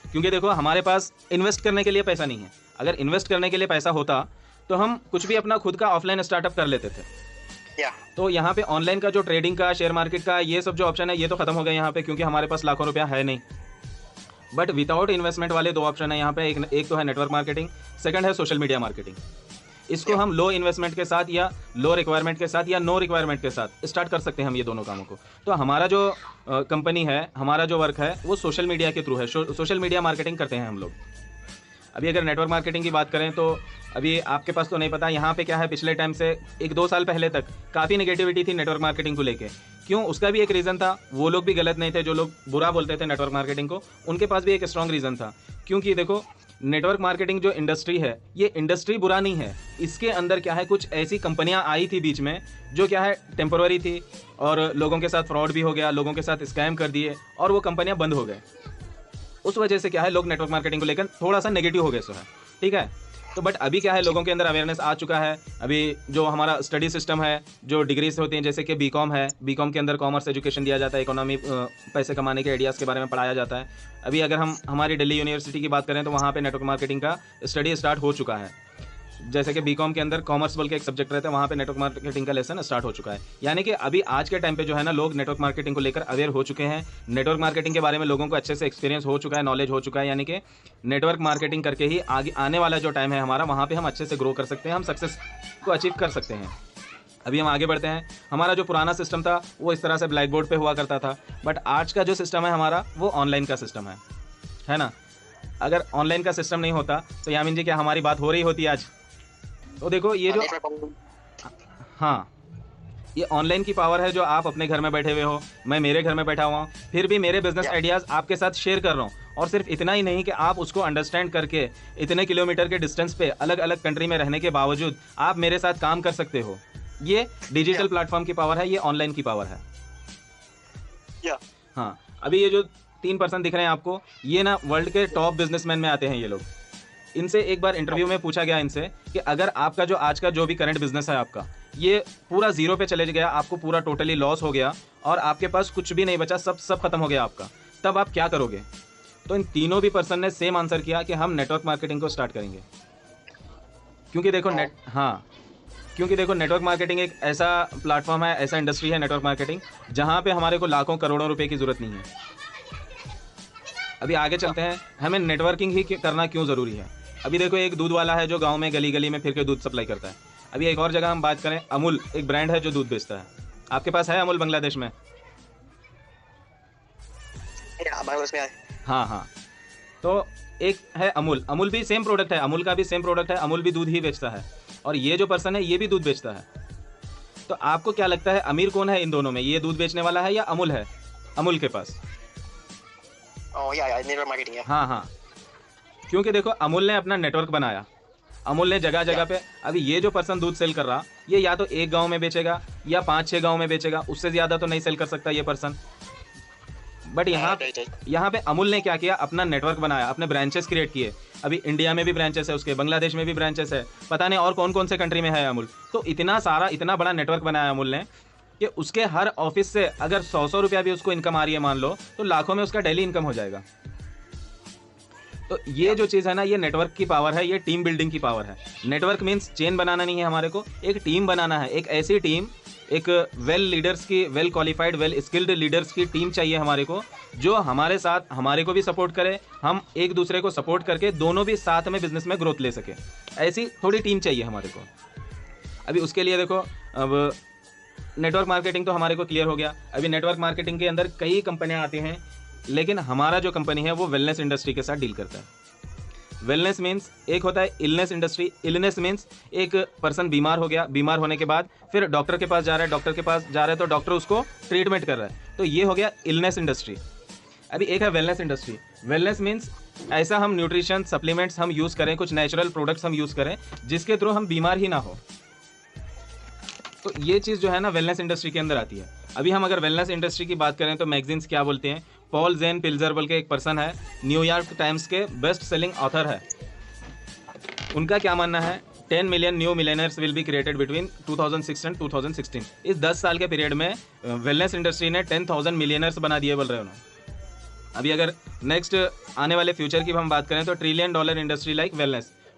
क्योंकि देखो हमारे पास इन्वेस्ट करने के लिए पैसा नहीं है। अगर इन्वेस्ट करने के लिए पैसा होता तो हम कुछ भी अपना खुद का ऑफलाइन स्टार्टअप कर लेते थे। तो यहाँ पे ऑनलाइन का जो ट्रेडिंग का, शेयर मार्केट का, ये सब जो ऑप्शन है, ये तो खत्म हो गया यहाँ पे, क्योंकि हमारे पास लाखों रुपया है नहीं। बट विदाउट इन्वेस्टमेंट वाले 2 ऑप्शन है यहाँ पे। एक तो है नेटवर्क मार्केटिंग, सेकंड है सोशल मीडिया मार्केटिंग। इसको हम लो इन्वेस्टमेंट के साथ या लो रिक्वायरमेंट के साथ या नो रिक्वायरमेंट के साथ स्टार्ट कर सकते हैं हम ये दोनों कामों को। तो हमारा जो कंपनी है, हमारा जो वर्क है, वो सोशल मीडिया के थ्रू है। सोशल मीडिया मार्केटिंग करते हैं हम लोग। अभी अगर नेटवर्क मार्केटिंग की बात करें तो अभी आपके पास तो नहीं पता, यहाँ पे क्या है, पिछले टाइम से 1-2 साल पहले तक काफ़ी नेगेटिविटी थी नेटवर्क मार्केटिंग को लेके। क्यों? उसका भी एक रीज़न था, वो लोग भी गलत नहीं थे जो लोग बुरा बोलते थे नेटवर्क मार्केटिंग को, उनके पास भी एक स्ट्रॉन्ग रीज़न था। क्योंकि देखो, नेटवर्क मार्केटिंग जो इंडस्ट्री है, ये इंडस्ट्री बुरा नहीं है। इसके अंदर क्या है, कुछ ऐसी कंपनियां आई थी बीच में जो क्या है, टेम्पोररी थी और लोगों के साथ फ्रॉड भी हो गया, लोगों के साथ स्कैम कर दिए और वो कंपनियां बंद हो गए। उस वजह से क्या है, लोग नेटवर्क मार्केटिंग को लेकर थोड़ा सा नेगेटिव हो गए सो है। ठीक है, तो बट अभी क्या है, लोगों के अंदर अवेयरनेस आ चुका है। अभी जो हमारा स्टडी सिस्टम है, जो डिग्रीज होती हैं, जैसे कि बीकॉम है, बीकॉम के अंदर कॉमर्स एजुकेशन दिया जाता है, इकोनॉमी, पैसे कमाने के आइडियाज़ के बारे में पढ़ाया जाता है। अभी अगर हम हमारी दिल्ली यूनिवर्सिटी की बात करें तो वहाँ पे नेटवर्क मार्केटिंग का स्टडी स्टार्ट हो चुका है। जैसे कि बीकॉम के अंदर कॉमर्स बोल के एक सब्जेक्ट रहता है, वहाँ पे नेटवर्क मार्केटिंग का लेसन स्टार्ट हो चुका है। यानी कि अभी आज के टाइम पे जो है ना, लोग नेटवर्क मार्केटिंग को लेकर अवेयर हो चुके हैं। नेटवर्क मार्केटिंग के बारे में लोगों को अच्छे से एक्सपीरियंस हो चुका है, नॉलेज हो चुका है। यानी कि नेटवर्क मार्केटिंग करके ही आगे आने वाला जो टाइम है हमारा, वहाँ पर हम अच्छे से ग्रो कर सकते हैं, हम सक्सेस को अचीव कर सकते हैं। अभी हम आगे बढ़ते हैं। हमारा जो पुराना सिस्टम था वो इस तरह से ब्लैक बोर्ड पे हुआ करता था, बट आज का जो सिस्टम है हमारा, वो ऑनलाइन का सिस्टम है ना। अगर ऑनलाइन का सिस्टम नहीं होता तो यामीन जी क्या हमारी बात हो रही होती आज? तो देखो ये जो, हाँ, ये ऑनलाइन की पावर है जो आप अपने घर में बैठे हुए हो, मैं मेरे घर में बैठा हुआ हूँ, फिर भी मेरे बिजनेस आइडियाज़ आपके साथ शेयर कर रहा हूँ। और सिर्फ इतना ही नहीं कि आप उसको अंडरस्टैंड करके इतने किलोमीटर के डिस्टेंस पे अलग अलग कंट्री में रहने के बावजूद आप मेरे साथ काम कर सकते हो। ये डिजिटल प्लेटफॉर्म की पावर है, ये ऑनलाइन की पावर है। हाँ, अभी ये जो 3 पर्सन दिख रहे हैं आपको, ये ना वर्ल्ड के टॉप बिजनेसमैन में आते हैं ये लोग। इनसे एक बार इंटरव्यू में पूछा गया इनसे कि अगर आपका जो आज का जो भी करंट बिजनेस है आपका, ये पूरा जीरो पे चले गया, आपको पूरा टोटली लॉस हो गया और आपके पास कुछ भी नहीं बचा, सब खत्म हो गया आपका, तब आप क्या करोगे? तो इन तीनों भी पर्सन ने सेम आंसर किया कि हम नेटवर्क मार्केटिंग को स्टार्ट करेंगे। क्योंकि देखो क्योंकि देखो नेटवर्क मार्केटिंग एक ऐसा प्लेटफॉर्म है, ऐसा इंडस्ट्री है नेटवर्क मार्केटिंग, जहाँ पे हमारे को लाखों करोड़ों रुपए की जरूरत नहीं है। अभी आगे चलते हैं, हमें नेटवर्किंग ही करना क्यों ज़रूरी है। अभी देखो एक दूध वाला है जो गांव में गली गली में फिर के दूध सप्लाई करता है। अभी एक और जगह हम बात करें, अमूल एक ब्रांड है जो दूध बेचता है। आपके पास है अमूल बांग्लादेश में? बांग्लादेश में है। हाँ, तो एक है अमूल, अमूल भी सेम प्रोडक्ट है, अमूल का भी सेम प्रोडक्ट है, अमूल भी दूध ही बेचता है और ये जो पर्सन है ये भी दूध बेचता है। तो आपको क्या लगता है अमीर कौन है इन दोनों में, ये दूध बेचने वाला है या अमूल है अमूल के पास? नेटवर्क मार्केटिंग है। हाँ, क्योंकि देखो अमूल ने अपना नेटवर्क बनाया, अमूल ने जगह जगह पे, अभी ये जो पर्सन दूध सेल कर रहा, ये या तो एक गांव में बेचेगा या 5-6 गांव में बेचेगा, उससे ज़्यादा तो नहीं सेल कर सकता ये पर्सन। बट यहाँ पे अमूल ने क्या किया, अपना नेटवर्क बनाया, अपने ब्रांचेस क्रिएट किए। अभी इंडिया में भी ब्रांचेस है उसके, बांग्लादेश में भी ब्रांचेस है, पता नहीं और कौन कौन से कंट्री में है अमूल। तो इतना बड़ा नेटवर्क बनाया अमूल ने कि उसके हर ऑफिस से अगर 100 रुपया भी उसको इनकम आ रही है मान लो, तो लाखों में उसका डेली इनकम हो जाएगा। तो ये जो चीज़ है ना, ये नेटवर्क की पावर है, ये टीम बिल्डिंग की पावर है। नेटवर्क मीन्स चेन बनाना नहीं है, हमारे को एक टीम बनाना है, एक ऐसी टीम, एक वेल लीडर्स की, well qualified, well skilled leaders की टीम चाहिए हमारे को, जो हमारे साथ हमारे को भी सपोर्ट करे, हम एक दूसरे को सपोर्ट करके दोनों भी साथ में बिजनेस में ग्रोथ ले सके। ऐसी थोड़ी टीम चाहिए हमारे को। अभी उसके लिए देखो, अब नेटवर्क मार्केटिंग तो हमारे को क्लियर हो गया। अभी नेटवर्क मार्केटिंग के अंदर कई कंपनियां आती हैं, लेकिन हमारा जो कंपनी है वो वेलनेस इंडस्ट्री के साथ डील करता है। वेलनेस मीन्स एक होता है इलनेस इंडस्ट्री, इलनेस मीन्स एक पर्सन बीमार हो गया, बीमार होने के बाद फिर डॉक्टर के पास जा रहा है, डॉक्टर के पास जा रहा है तो डॉक्टर उसको ट्रीटमेंट कर रहा है, तो ये हो गया इलनेस इंडस्ट्री। अभी एक है वेलनेस इंडस्ट्री। वेलनेस मीन्स ऐसा हम न्यूट्रिशन सप्लीमेंट्स हम यूज़ करें, कुछ नेचुरल प्रोडक्ट्स हम यूज़ करें जिसके थ्रू हम बीमार ही ना हो। तो ये चीज़ जो है ना वेलनेस इंडस्ट्री के अंदर आती है। अभी हम अगर वेलनेस इंडस्ट्री की बात करें तो मैगजीन्स क्या बोलते हैं, पॉल जेन पिल्जर बोल के एक पर्सन है, न्यूयॉर्क टाइम्स के बेस्ट सेलिंग ऑथर है। उनका क्या मानना है, 10 million new millionaires will be created between 2006 and 2016। इस 10 साल के पीरियड में वेलनेस इंडस्ट्री ने 10,000 मिलियनर्स बना दिए बोल रहे हैं उन्होंने। अभी अगर नेक्स्ट आने वाले फ्यूचर की हम बात करें तो $1 trillion industry like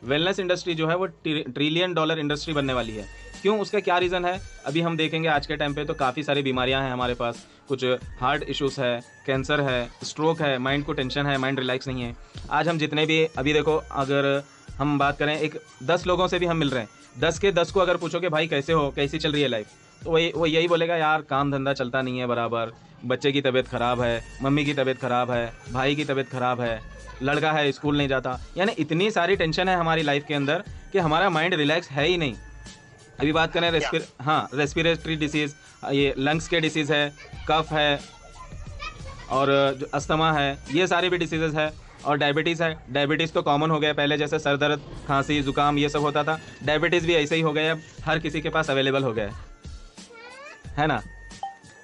wellness industry जो है वो $1 ट्रिलियन इंडस्ट्री बनने वाली है। क्यों, उसका क्या रीज़न है, अभी हम देखेंगे। आज के टाइम पे तो काफ़ी सारी बीमारियां हैं हमारे पास, कुछ हार्ट इश्यूज़ है, कैंसर है, स्ट्रोक है, माइंड को टेंशन है, माइंड रिलैक्स नहीं है। आज हम जितने भी, अभी देखो अगर हम बात करें, एक 10 लोगों से भी हम मिल रहे हैं, 10 के 10 को अगर पूछोगे भाई कैसे हो, कैसी चल रही है लाइफ, तो वो यही बोलेगा यार काम धंधा चलता नहीं है बराबर, बच्चे की तबीयत ख़राब है, मम्मी की तबीयत ख़राब है, भाई की तबीयत ख़राब है, लड़का है स्कूल नहीं जाता। यानी इतनी सारी टेंशन है हमारी लाइफ के अंदर कि हमारा माइंड रिलैक्स है ही नहीं। अभी बात करें रेस्पिरेटरी डिसीज़, ये लंग्स के डिसीज़ है, कफ है और जो अस्थमा है, ये सारी भी डिसीज़ है। और डायबिटीज़ है, डायबिटीज़ तो कॉमन हो गया, पहले जैसे सर दर्द, खांसी, जुकाम ये सब होता था, डायबिटीज़ भी ऐसे ही हो गया, अब हर किसी के पास अवेलेबल हो गया है ना।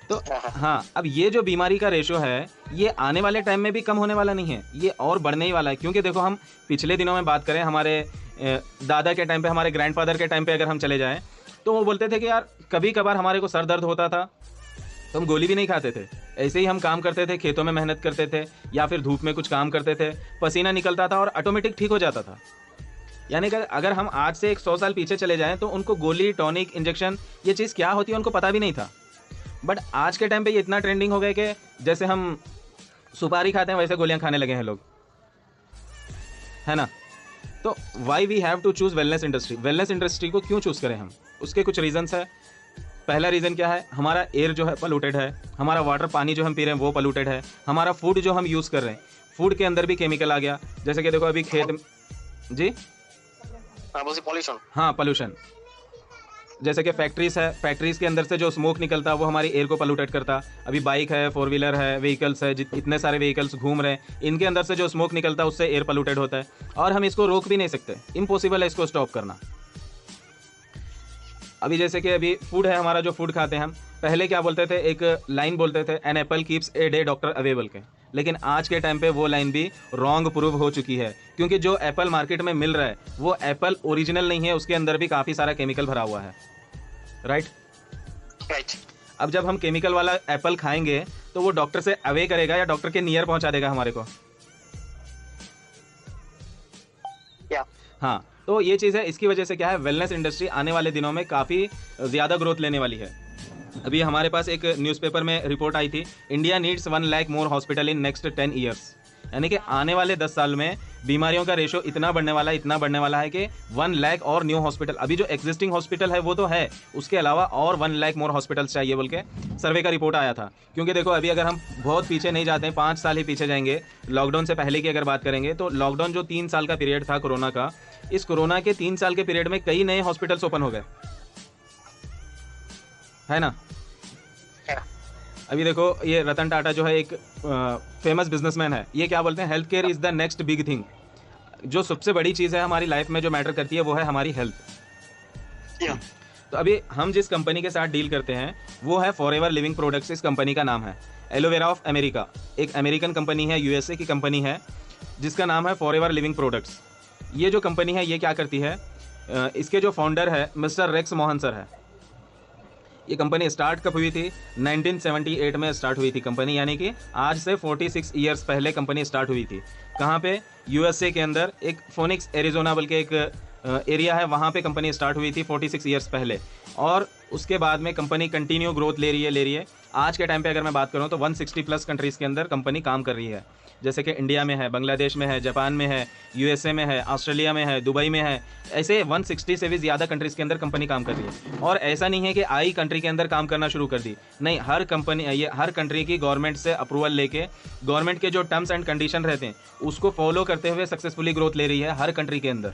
तो हाँ, अब ये जो बीमारी का रेशो है ये आने वाले टाइम में भी कम होने वाला नहीं है, ये और बढ़ने ही वाला है। क्योंकि देखो हम पिछले दिनों में बात करें, हमारे दादा के टाइम पे, हमारे ग्रैंडफादर के टाइम पे अगर हम चले जाएं तो वो बोलते थे कि यार कभी कभार हमारे को सर दर्द होता था तो हम गोली भी नहीं खाते थे, ऐसे ही हम काम करते थे, खेतों में मेहनत करते थे या फिर धूप में कुछ काम करते थे, पसीना निकलता था और ऑटोमेटिक ठीक हो जाता था। यानी कि अगर हम आज से 100 साल पीछे चले जाएं तो उनको गोली, टॉनिक, इंजेक्शन ये चीज़ क्या होती है उनको पता भी नहीं था। बट आज के टाइम पे ये इतना ट्रेंडिंग हो गया कि जैसे हम सुपारी खाते हैं वैसे गोलियां खाने लगे हैं लोग, है ना। तो why we have to choose wellness industry. Wellness industry को क्यों चूज़ करें हम, उसके कुछ रीजंस है। पहला रीज़न क्या है, हमारा एयर जो है पोल्यूटेड है, हमारा वाटर, पानी जो हम पी रहे हैं वो पोल्यूटेड है, हमारा फूड जो हम यूज़ कर रहे हैं, फूड के अंदर भी केमिकल आ गया। जैसे कि देखो अभी खेत जी पॉल्यूशन, हाँ पोल्यूशन, जैसे कि फैक्ट्रीज है, फैक्ट्रीज के अंदर से जो स्मोक निकलता है वो हमारी एयर को पोल्यूटेड करता। अभी बाइक है, 4 व्हीलर है, व्हीकल्स है, इतने सारे व्हीकल्स घूम रहे हैं, इनके अंदर से जो स्मोक निकलता है उससे एयर पोल्यूटेड होता है और हम इसको रोक भी नहीं सकते, इम्पॉसिबल है इसको स्टॉप करना। अभी जैसे कि अभी फूड है, हमारा जो फूड खाते हैं हम, पहले क्या बोलते थे, एक लाइन बोलते थे, an apple keeps a day doctor away बोल के, लेकिन आज के टाइम पे वो लाइन भी रॉन्ग प्रूव हो चुकी है। क्योंकि जो एप्पल मार्केट में मिल रहा है वो एप्पल ओरिजिनल नहीं है, उसके अंदर भी काफ़ी सारा केमिकल भरा हुआ है। राइट। Right. अब जब हम केमिकल वाला एप्पल खाएंगे तो वो डॉक्टर से अवे करेगा या डॉक्टर के नियर पहुंचा देगा हमारे को? Yeah. हाँ, तो ये चीज़ है। इसकी वजह से क्या है, वेलनेस इंडस्ट्री आने वाले दिनों में काफ़ी ज़्यादा ग्रोथ लेने वाली है। अभी हमारे पास एक न्यूज़पेपर में रिपोर्ट आई थी, India needs 1 lakh more hospital in next 10 years. यानी कि आने वाले 10 साल में बीमारियों का रेशो इतना बढ़ने वाला है कि 1 लाख और न्यू हॉस्पिटल, अभी जो एग्जिस्टिंग हॉस्पिटल है वो तो है, उसके अलावा और 1 लाख मोर हॉस्पिटल्स चाहिए बोल के सर्वे का रिपोर्ट आया था। क्योंकि देखो अभी अगर हम बहुत पीछे नहीं जाते हैं, 5 साल ही पीछे जाएंगे, लॉकडाउन से पहले की अगर बात करेंगे तो लॉकडाउन जो 3 साल का पीरियड था कोरोना का, इस कोरोना के 3 साल के पीरियड में कई नए हॉस्पिटल्स ओपन हो गए, है ना। Yeah. अभी देखो ये रतन टाटा जो है एक फेमस बिजनेसमैन है, ये क्या बोलते हैं, health care is the next big thing. जो सबसे बड़ी चीज़ है हमारी लाइफ में जो मैटर करती है वो है हमारी हेल्थ। Yeah. तो अभी हम जिस कंपनी के साथ डील करते हैं वो है फॉरएवर लिविंग प्रोडक्ट्स। इस कंपनी का नाम है एलोवेरा ऑफ अमेरिका, एक अमेरिकन कंपनी है, यूएसए की कंपनी है जिसका नाम है फॉरएवर लिविंग प्रोडक्ट्स। ये जो कंपनी है ये क्या करती है, इसके जो फाउंडर है मिस्टर रेक्स मोहन सर है। ये कंपनी स्टार्ट कब हुई थी, 1978 में स्टार्ट हुई थी कंपनी, यानी कि आज से 46 ईयर्स पहले कंपनी स्टार्ट हुई थी। कहाँ पे, यूएसए के अंदर एक फोनिक्स एरिजोना बोल के एक एरिया है, वहाँ पे कंपनी स्टार्ट हुई थी 46 ईयर्स पहले। और उसके बाद में कंपनी कंटिन्यू ग्रोथ ले रही है। आज के टाइम पे अगर मैं बात करूँ तो 160 प्लस कंट्रीज़ के अंदर कंपनी काम कर रही है, जैसे कि इंडिया में है, बांग्लादेश में है, जापान में है, यूएसए में है, ऑस्ट्रेलिया में है, दुबई में है। ऐसे 160 से भी ज़्यादा कंट्रीज़ के अंदर कंपनी काम कर रही है। और ऐसा नहीं है कि आई कंट्री के अंदर काम करना शुरू कर दी, नहीं, हर कंट्री की गवर्नमेंट से अप्रूवल लेके, गवर्नमेंट के जो टर्म्स एंड कंडीशन रहते हैं उसको फॉलो करते हुए सक्सेसफुली ग्रोथ ले रही है हर कंट्री के अंदर।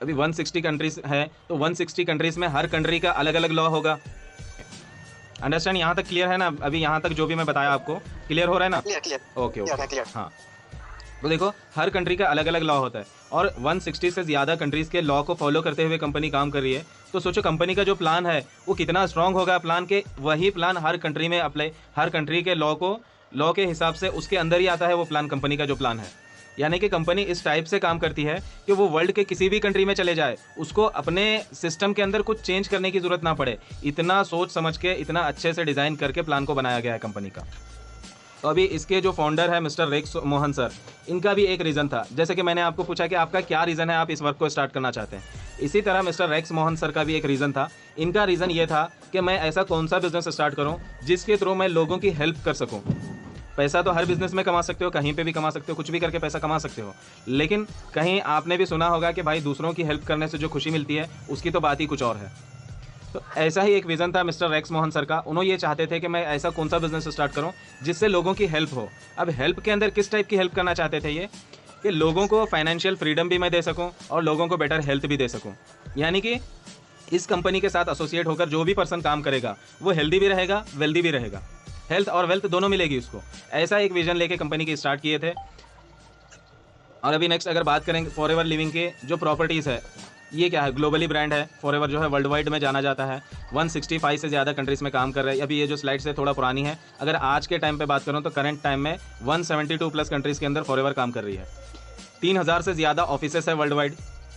अभी 160 कंट्रीज़ है तो 160 कंट्रीज़ में हर कंट्री का अलग अलग लॉ होगा। अंडरस्टैंड, यहाँ तक क्लियर है ना? अभी यहाँ तक जो भी मैं बताया आपको क्लियर हो रहा है ना? Clear. ओके। Clear. हाँ, तो देखो हर कंट्री का अलग अलग लॉ होता है और 160 से ज़्यादा कंट्रीज़ के लॉ को फॉलो करते हुए कंपनी काम कर रही है। तो सोचो कंपनी का जो प्लान है वो कितना स्ट्रांग होगा, प्लान के वही प्लान हर कंट्री में अप्लाई, हर कंट्री के लॉ के हिसाब से उसके अंदर ही आता है वो प्लान, कंपनी का जो प्लान है। यानी कि कंपनी इस टाइप से काम करती है कि वो वर्ल्ड के किसी भी कंट्री में चले जाए, उसको अपने सिस्टम के अंदर कुछ चेंज करने की ज़रूरत ना पड़े। इतना सोच समझ के, इतना अच्छे से डिज़ाइन करके प्लान को बनाया गया है कंपनी का। तो अभी इसके जो फाउंडर है मिस्टर रेक्स मोहन सर, इनका भी एक रीज़न था, जैसे कि मैंने आपको पूछा कि आपका क्या रीज़न है, आप इस वर्क को स्टार्ट करना चाहते हैं। इसी तरह मिस्टर रेक्स मोहन सर का भी एक रीज़न था। इनका रीज़न ये था कि मैं ऐसा कौन सा बिज़नेस स्टार्ट करूँ जिसके थ्रू मैं लोगों की हेल्प कर सकूँ। पैसा तो हर बिज़नेस में कमा सकते हो, कहीं पे भी कमा सकते हो, कुछ भी करके पैसा कमा सकते हो, लेकिन कहीं आपने भी सुना होगा कि भाई दूसरों की हेल्प करने से जो खुशी मिलती है उसकी तो बात ही कुछ और है। तो ऐसा ही एक विज़न था मिस्टर रेक्स मोहन सर का। उन्होंने ये चाहते थे कि मैं ऐसा कौन सा बिज़नेस स्टार्ट करूं जिससे लोगों की हेल्प हो। अब हेल्प के अंदर किस टाइप की हेल्प करना चाहते थे ये, कि लोगों को फाइनेंशियल फ्रीडम भी मैं दे सकूं और लोगों को बेटर हेल्थ भी दे सकूं। यानी कि इस कंपनी के साथ एसोसिएट होकर जो भी पर्सन काम करेगा वो हेल्दी भी रहेगा, वेल्दी भी रहेगा, हेल्थ और वेल्थ दोनों मिलेगी उसको। ऐसा एक विजन लेके कंपनी की स्टार्ट किए थे। और अभी नेक्स्ट अगर बात करेंगे फॉरएवर लिविंग के जो प्रॉपर्टीज़ है, ये क्या है, ग्लोबली ब्रांड है। फॉरएवर जो है वर्ल्ड वाइड में जाना जाता है, 165 से ज़्यादा कंट्रीज़ में काम कर रहे हैं। अभी ये जो स्लाइड है थोड़ा पुरानी है, अगर आज के टाइम पे बात करूँ तो करंट टाइम में 172 प्लस कंट्रीज़ के अंदर फॉरएवर काम कर रही है। 3000 से ज़्यादा ऑफिसेस है वर्ल्ड वाइड,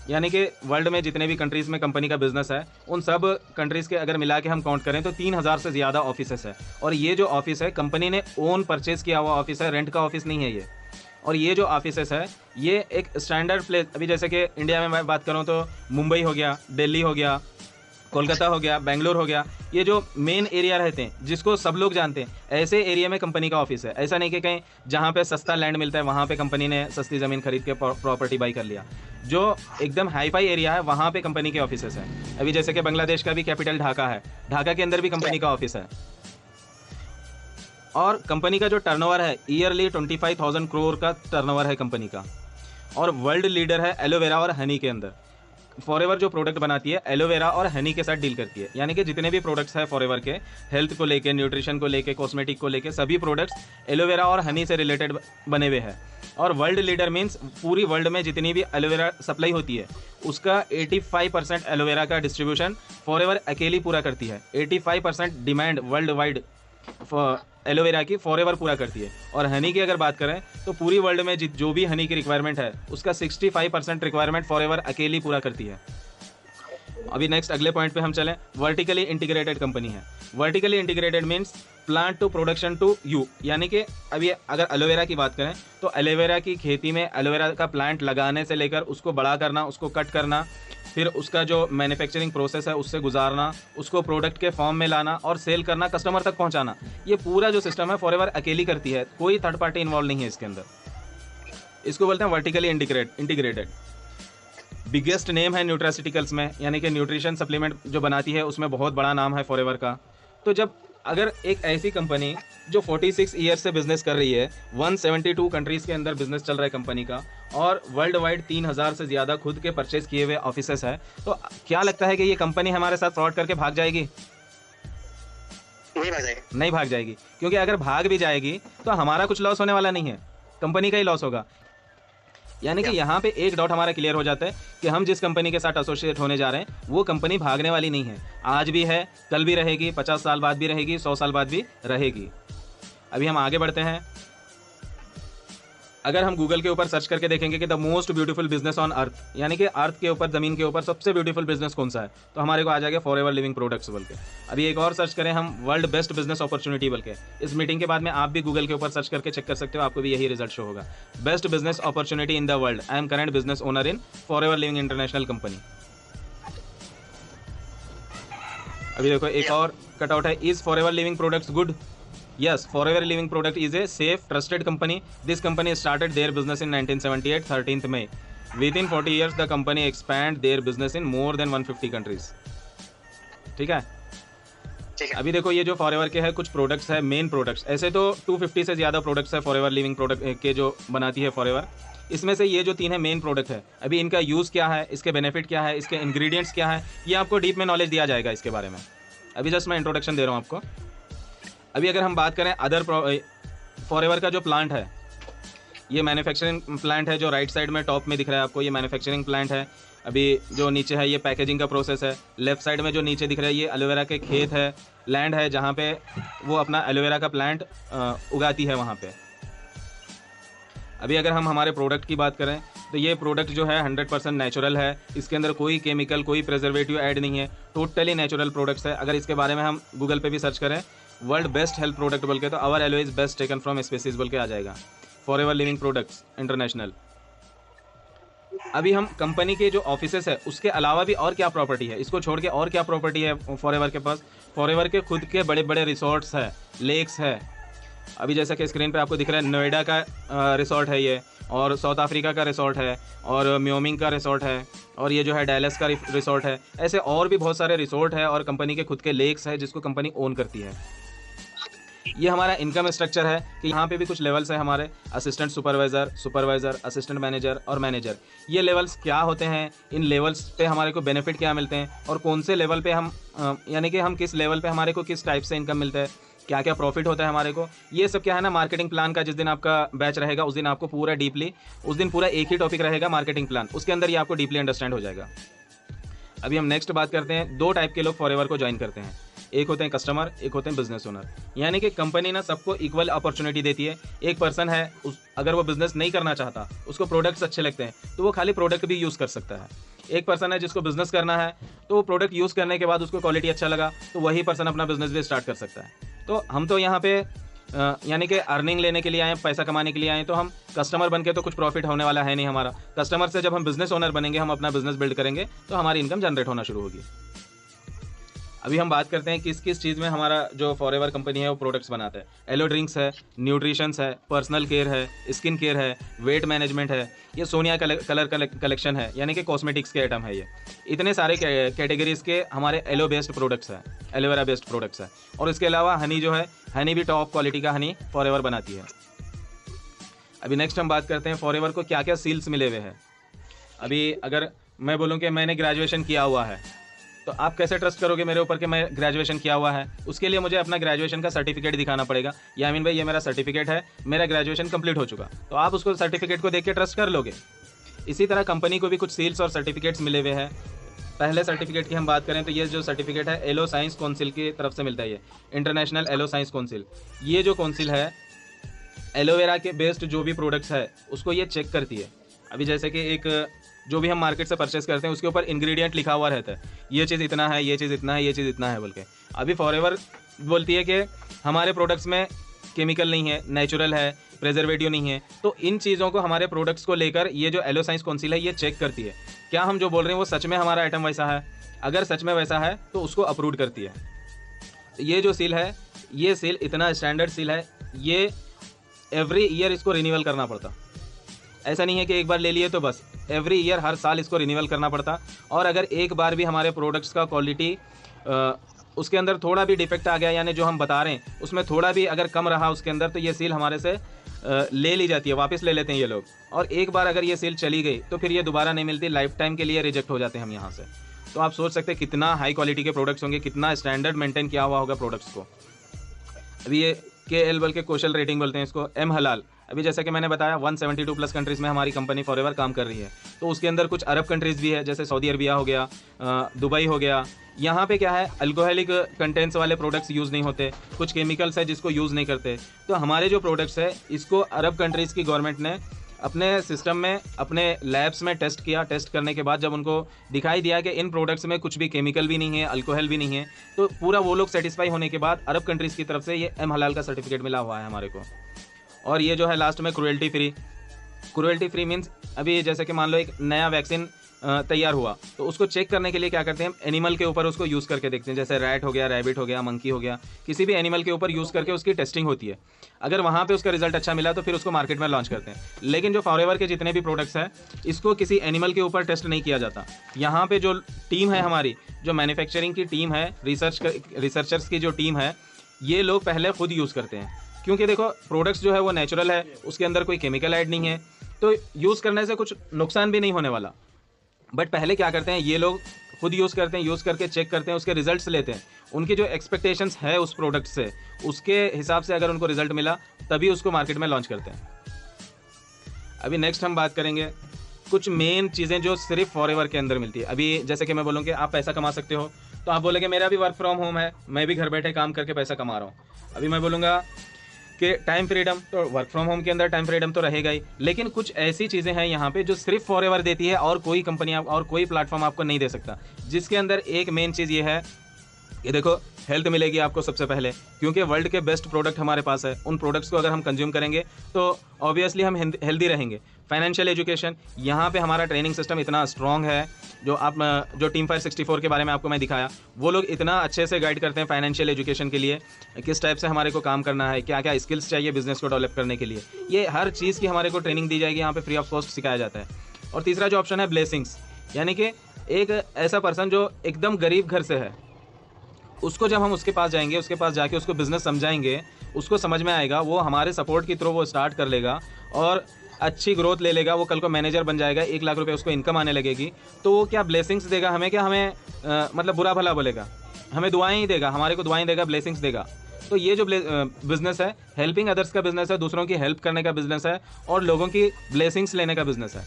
यानी कि वर्ल्ड में जितने भी कंट्रीज़ में कंपनी का बिजनेस है उन सब कंट्रीज़ के अगर मिला के हम काउंट करें तो 3000 से ज़्यादा ऑफिसेस है। और ये जो ऑफिस है कंपनी ने ओन परचेज़ किया हुआ ऑफिस है, रेंट का ऑफिस नहीं है ये। और ये जो ऑफिसेस है ये एक स्टैंडर्ड प्लेस, अभी जैसे कि इंडिया में मैं बात करूँ तो मुंबई हो गया, दिल्ली हो गया, कोलकाता हो गया, बेंगलोर हो गया, ये जो मेन एरिया रहते हैं जिसको सब लोग जानते हैं, ऐसे एरिया में कंपनी का ऑफिस है। ऐसा नहीं कि कहीं जहाँ पे सस्ता लैंड मिलता है वहाँ पे कंपनी ने सस्ती ज़मीन खरीद के प्रॉपर्टी बाई कर लिया। जो एकदम हाईफाई एरिया है वहाँ पे कंपनी के ऑफिसेस हैं। अभी जैसे कि बांग्लादेश का भी कैपिटल ढाका है, ढाका के अंदर भी कंपनी का ऑफिस है। और कंपनी का जो टर्नओवर है ईयरली 25,000 करोड़ का टर्नओवर है कंपनी का। और वर्ल्ड लीडर है एलोवेरा और हनी के अंदर। फॉरएवर जो प्रोडक्ट बनाती है एलोवेरा और हनी के साथ डील करती है, यानी कि जितने भी प्रोडक्ट्स हैं फॉरएवर के, हेल्थ को लेके, न्यूट्रिशन को लेके, कॉस्मेटिक को लेके, सभी प्रोडक्ट्स एलोवेरा और हनी से रिलेटेड बने हुए हैं। और वर्ल्ड लीडर मीन्स पूरी वर्ल्ड में जितनी भी एलोवेरा सप्लाई होती है उसका 85% एलोवेरा का डिस्ट्रीब्यूशन फॉरएवर अकेली पूरा करती है। 85% डिमांड वर्ल्ड वाइड एलोवेरा की फॉरएवर पूरा करती है। और हनी की अगर बात करें तो पूरी वर्ल्ड में जो भी हनी की रिक्वायरमेंट है उसका 65% रिक्वायरमेंट फॉरएवर अकेली पूरा करती है। अभी नेक्स्ट अगले पॉइंट पे हम चलें, वर्टिकली इंटीग्रेटेड कंपनी है। Vertically integrated means plant to production to you, यानी कि अभी अगर एलोवेरा की बात करें तो एलोवेरा की खेती में एलोवेरा का प्लांट लगाने से लेकर उसको बड़ा करना, उसको कट करना, फिर उसका जो मैन्युफैक्चरिंग प्रोसेस है उससे गुजारना, उसको प्रोडक्ट के फॉर्म में लाना और सेल करना, कस्टमर तक पहुंचाना, ये पूरा जो सिस्टम है फॉरएवर अकेली करती है, कोई थर्ड पार्टी इन्वॉल्व नहीं है इसके अंदर। इसको बोलते हैं वर्टिकली इंटीग्रेटेड। बिगेस्ट नेम है न्यूट्रास्यूटिकल्स में, यानी कि न्यूट्रिशन सप्लीमेंट जो बनाती है उसमें बहुत बड़ा नाम है फॉरएवर का। तो जब अगर एक ऐसी कंपनी जो 46 ईयर से बिजनेस कर रही है, 172 कंट्रीज़ के अंदर बिजनेस चल रहा है कंपनी का, और वर्ल्ड वाइड 3000 से ज़्यादा खुद के परचेज किए हुए ऑफिसेस है, तो क्या लगता है कि ये कंपनी हमारे साथ फ्रॉड करके भाग जाएगी? नहीं भाग जाएगी, क्योंकि अगर भाग भी जाएगी तो हमारा कुछ लॉस होने वाला नहीं है, कंपनी का ही लॉस होगा। यानी कि यहाँ पे एक डाउट हमारा क्लियर हो जाता है कि हम जिस कंपनी के साथ एसोसिएट होने जा रहे हैं वो कंपनी भागने वाली नहीं है। आज भी है, कल भी रहेगी, 50 साल बाद भी रहेगी, 100 साल बाद भी रहेगी। अभी हम आगे बढ़ते हैं। अगर हम गूगल के ऊपर सर्च करके देखेंगे कि the most beautiful business on earth, यानी कि अर्थ के ऊपर, ज़मीन के ऊपर सबसे ब्यूटीफुल बिजनेस कौन सा है, तो हमारे को आ जाएगा फॉरएवर लिविंग प्रोडक्ट्स बोल के। अभी एक और सर्च करें हम, वर्ल्ड बेस्ट बिजनेस अपॉर्चुनिटी बोल के। इस मीटिंग के बाद में आप भी गूगल के ऊपर सर्च करके चेक कर सकते हो, आपको भी यही रिजल्ट शो होगा। Best business opportunity in the world, I am current business owner in forever living international company. अभी देखो एक और कटआउट है, is forever living products good? Yes, Forever Living Product is a safe, trusted company. This company started their business in 1978, 13th May. Within 40 years, the company expand their business in more than 150 countries. ठीक है? अभी देखो ये जो forever के है कुछ products है, मेन प्रोडक्ट्स, ऐसे तो 250 से ज़्यादा प्रोडक्ट्स है फॉरएवर लिविंग प्रोडक्ट के जो बनाती है फॉरएवर। इसमें से ये जो 3 है मेन प्रोडक्ट है। अभी इनका यूज़ क्या है, इसके बेनिफिट क्या है, इसके इंग्रेडिएंट्स क्या है, ये आपको डीप में नॉलेज दिया जाएगा इसके बारे में। अभी जस्ट मैं इंट्रोडक्शन दे रहा हूँ आपको। अभी अगर हम बात करें अदर फॉरएवर का जो प्लांट है, ये मैन्युफैक्चरिंग प्लांट है, जो राइट साइड में टॉप में दिख रहा है आपको, ये मैन्युफैक्चरिंग प्लांट है। अभी जो नीचे है ये पैकेजिंग का प्रोसेस है। लेफ्ट साइड में जो नीचे दिख रहा है ये एलोवेरा के खेत है, लैंड है जहाँ पे वो अपना एलोवेरा का प्लांट उगाती है वहाँ पे। अभी अगर हम हमारे प्रोडक्ट की बात करें तो ये प्रोडक्ट जो है 100% नेचुरल है, इसके अंदर कोई केमिकल, कोई प्रिजर्वेटिव ऐड नहीं है, टोटली नेचुरल प्रोडक्ट्स है। अगर इसके बारे में हम गूगल पे भी सर्च करें वर्ल्ड बेस्ट हेल्थ प्रोडक्ट बोल के, तो our aloe is best taken from species बोल के आ जाएगा, फॉरएवर लिविंग प्रोडक्ट्स इंटरनेशनल। अभी हम कंपनी के जो ऑफिसेस है उसके अलावा भी और क्या प्रॉपर्टी है, इसको छोड़ के और क्या प्रॉपर्टी है फॉरएवर के पास? फॉरएवर के खुद के बड़े बड़े रिसोर्ट्स है, लेक्स है। अभी जैसा कि स्क्रीन पे आपको दिख रहा है, नोएडा का रिसोर्ट है ये, और साउथ अफ्रीका का रिसोर्ट है, और म्योमिंग का रिसोर्ट है, और ये जो है डैलस का रिसोर्ट है। ऐसे और भी बहुत सारे रिसोर्ट है और कंपनी के खुद के लेक्स है जिसको कंपनी ओन करती है। ये हमारा इनकम स्ट्रक्चर है कि यहाँ पे भी कुछ लेवल्स है हमारे, असिस्टेंट सुपरवाइज़र, असिस्टेंट मैनेजर और मैनेजर। ये लेवल्स क्या होते हैं, इन लेवल्स पे हमारे को बेनिफिट क्या मिलते हैं, और कौन से लेवल पे हम यानी कि हम किस लेवल पे हमारे को किस टाइप से इनकम मिलता है, क्या क्या प्रॉफिट होता है हमारे को, ये सब क्या है ना मार्केटिंग प्लान का जिस दिन आपका बैच रहेगा उस दिन आपको पूरा डीपली, उस दिन पूरा एक ही टॉपिक रहेगा मार्केटिंग प्लान, उसके अंदर ये आपको डीपली अंडरस्टैंड हो जाएगा। अभी हम नेक्स्ट बात करते हैं, 2 टाइप के लोग फॉरएवर को ज्वाइन करते हैं, एक होते हैं कस्टमर, एक होते हैं बिजनेस ओनर। यानी कि कंपनी ना सबको इक्वल अपॉर्चुनिटी देती है। एक पर्सन है अगर वो बिजनेस नहीं करना चाहता, उसको प्रोडक्ट्स अच्छे लगते हैं तो वो खाली प्रोडक्ट भी यूज़ कर सकता है। एक पर्सन है जिसको बिजनेस करना है तो वो प्रोडक्ट यूज़ करने के बाद उसको क्वालिटी अच्छा लगा तो वही पर्सन अपना बिजनेस भी स्टार्ट कर सकता है। तो हम तो यहाँ पे यानी कि अर्निंग लेने के लिए आए, पैसा कमाने के लिए आए, तो हम कस्टमर बन के तो कुछ प्रॉफिट होने वाला है नहीं हमारा। कस्टमर से जब हम बिजनेस ओनर बनेंगे, हम अपना बिजनेस बिल्ड करेंगे तो हमारी इनकम जनरेट होना शुरू होगी। अभी हम बात करते हैं किस किस चीज़ में हमारा जो फॉरएवर कंपनी है वो प्रोडक्ट्स बनाता है। एलो ड्रिंक्स है, न्यूट्रिशंस है, पर्सनल केयर है, स्किन केयर है, वेट मैनेजमेंट है, ये सोनिया कलर कलेक्शन है, यानी कि कॉस्मेटिक्स के आइटम है। ये इतने सारे कैटेगरीज के हमारे एलो बेस्ड प्रोडक्ट्स हैं, एलोवेरा बेस्ड प्रोडक्ट्स हैं। और इसके अलावा हनी जो है, हनी भी टॉप क्वालिटी का हनी फॉरएवर बनाती है। अभी नेक्स्ट हम बात करते हैं फॉरएवर को क्या क्या सील्स मिले हुए हैं। अभी अगर मैं बोलूँ कि मैंने ग्रेजुएशन किया हुआ है तो आप कैसे ट्रस्ट करोगे मेरे ऊपर कि मैं ग्रेजुएशन किया हुआ है? उसके लिए मुझे अपना ग्रेजुएशन का सर्टिफिकेट दिखाना पड़ेगा, यामीन भाई ये मेरा सर्टिफिकेट है, मेरा ग्रेजुएशन कंप्लीट हो चुका, तो आप उसको सर्टिफिकेट को देख के ट्रस्ट कर लोगे। इसी तरह कंपनी को भी कुछ सील्स और सर्टिफिकेट्स मिले हुए हैं। पहले सर्टिफिकेट की हम बात करें तो ये जो सर्टिफिकेट है एलो साइंस काउंसिल की तरफ से मिलता है, ये इंटरनेशनल एलो साइंस काउंसिल। ये जो काउंसिल है एलोवेरा के बेस्ड जो भी प्रोडक्ट्स है उसको ये चेक करती है। अभी जैसे कि एक जो भी हम मार्केट से परचेस करते हैं उसके ऊपर इंग्रेडिएंट लिखा हुआ रहता है, ये चीज़ इतना है, ये चीज़ इतना है, ये चीज़ इतना है बोल के। अभी फॉरएवर बोलती है कि हमारे प्रोडक्ट्स में केमिकल नहीं है, नेचुरल है, प्रिजर्वेटिव नहीं है। तो इन चीज़ों को हमारे प्रोडक्ट्स को लेकर ये जो एलो साइंस काउंसिल है ये चेक करती है, क्या हम जो बोल रहे हैं वो सच में हमारा आइटम वैसा है। अगर सच में वैसा है तो उसको अप्रूव करती है। तो ये जो सील है, ये सील इतना स्टैंडर्ड सील है, ये एवरी ईयर इसको रिन्यूअल करना पड़ता। ऐसा नहीं है कि एक बार ले लिए तो बस, एवरी ईयर हर साल इसको रिन्यूअल करना पड़ता। और अगर एक बार भी हमारे प्रोडक्ट्स का क्वालिटी उसके अंदर थोड़ा भी डिफेक्ट आ गया, यानी जो हम बता रहे हैं उसमें थोड़ा भी अगर कम रहा उसके अंदर, तो ये सील हमारे से ले ली जाती है, वापस ले लेते हैं ये लोग। और एक बार अगर ये सील चली गई तो फिर ये दोबारा नहीं मिलती, लाइफ टाइम के लिए रिजेक्ट हो जाते हैं हम यहाँ से। तो आप सोच सकते हैं कितना हाई क्वालिटी के प्रोडक्ट्स होंगे, कितना स्टैंडर्ड मेंटेन किया हुआ होगा प्रोडक्ट्स को। अभी ये KL बोल के कौशल रेटिंग बोलते हैं इसको, M हलाल। अभी जैसा कि मैंने बताया 172 प्लस कंट्रीज़ में हमारी कंपनी फॉरएवर काम कर रही है। तो उसके अंदर कुछ अरब कंट्रीज़ भी है, जैसे सऊदी अरबिया हो गया, दुबई हो गया। यहाँ पे क्या है, अल्कोहलिक कंटेंट्स वाले प्रोडक्ट्स यूज़ नहीं होते, कुछ केमिकल्स है जिसको यूज़ नहीं करते। तो हमारे जो प्रोडक्ट्स है इसको अरब कंट्रीज़ की गवर्नमेंट ने अपने सिस्टम में, अपने लैब्स में टेस्ट किया। टेस्ट करने के बाद जब उनको दिखाई दिया कि इन प्रोडक्ट्स में कुछ भी केमिकल भी नहीं है, अल्कोहल भी नहीं है, तो पूरा वो लोग सेटिस्फाई होने के बाद अरब कंट्रीज़ की तरफ से ये M हलाल का सर्टिफिकेट मिला हुआ है हमारे को। और ये जो है लास्ट में cruelty free. Cruelty free means अभी जैसे कि मान लो एक नया वैक्सीन तैयार हुआ, तो उसको चेक करने के लिए क्या करते हैं, एनिमल के ऊपर उसको यूज़ करके देखते हैं। जैसे रैट हो गया, रैबिट हो गया, मंकी हो गया, किसी भी एनिमल के ऊपर यूज़ करके उसकी टेस्टिंग होती है। अगर वहाँ पे उसका रिजल्ट अच्छा मिला तो फिर उसको मार्केट में लॉन्च करते हैं। लेकिन जो फॉरएवर के जितने भी प्रोडक्ट्स हैं इसको किसी एनिमल के ऊपर टेस्ट नहीं किया जाता। यहाँ पे जो टीम है हमारी, जो मैन्युफैक्चरिंग की टीम है, रिसर्चर्स की जो टीम है, ये लोग पहले खुद यूज़ करते हैं। क्योंकि देखो प्रोडक्ट्स जो है वो नेचुरल है, उसके अंदर कोई केमिकल ऐड नहीं है, तो यूज़ करने से कुछ नुकसान भी नहीं होने वाला। बट पहले क्या करते हैं, ये लोग खुद यूज़ करते हैं, यूज़ करके चेक करते हैं, उसके रिजल्ट्स लेते हैं। उनकी जो एक्सपेक्टेशंस है उस प्रोडक्ट से, उसके हिसाब से अगर उनको रिजल्ट मिला तभी उसको मार्केट में लॉन्च करते हैं। अभी नेक्स्ट हम बात करेंगे कुछ मेन चीज़ें जो सिर्फ फॉरएवर के अंदर मिलती है। अभी जैसे कि मैं बोलूँ कि आप पैसा कमा सकते हो, तो आप बोलेंगे मेरा भी वर्क फ्रॉम होम है, मैं भी घर बैठे काम करके पैसा कमा रहा हूँ। अभी मैं बोलूँगा कि टाइम फ्रीडम, तो वर्क फ्रॉम होम के अंदर टाइम फ्रीडम तो रहेगा ही, लेकिन कुछ ऐसी चीज़ें हैं यहाँ पे जो सिर्फ फॉरएवर देती है और कोई कंपनी और कोई प्लेटफॉर्म आपको नहीं दे सकता। जिसके अंदर एक मेन चीज़ ये है कि देखो हेल्थ मिलेगी आपको सबसे पहले, क्योंकि वर्ल्ड के बेस्ट प्रोडक्ट हमारे पास है। उन प्रोडक्ट्स को अगर हम कंज्यूम करेंगे तो ऑब्वियसली हम हेल्दी रहेंगे। फाइनेंशियल एजुकेशन, यहाँ पे हमारा ट्रेनिंग सिस्टम इतना स्ट्रॉन्ग है, जो टीम फायर 64 के बारे में आपको मैं दिखाया, वो लोग इतना अच्छे से गाइड करते हैं फाइनेंशियल एजुकेशन के लिए, किस टाइप से हमारे को काम करना है, क्या क्या स्किल्स चाहिए बिजनेस को डेवलप करने के लिए, ये हर चीज़ की हमारे को ट्रेनिंग दी जाएगी, यहाँ पे फ्री ऑफ कॉस्ट सिखाया जाता है। और तीसरा जो ऑप्शन है ब्लेसिंग्स, यानी कि एक ऐसा पर्सन जो एकदम गरीब घर से है, उसको जब हम उसके पास जाएंगे, उसके पास जाके उसको बिज़नेस समझाएंगे, उसको समझ में आएगा, वो हमारे सपोर्ट के थ्रू वो स्टार्ट कर लेगा और अच्छी ग्रोथ ले लेगा, वो कल को मैनेजर बन जाएगा, 1 लाख रुपए उसको इनकम आने लगेगी, तो वो क्या ब्लेसिंग्स देगा हमें, क्या हमें मतलब बुरा भला बोलेगा, हमें दुआएं ही देगा, हमारे को दुआएं देगा, ब्लेसिंग्स देगा। तो ये जो बिज़नेस है, हेल्पिंग अदर्स का बिज़नेस है, दूसरों की हेल्प करने का बिज़नेस है और लोगों की ब्लेसिंग्स लेने का बिज़नेस है।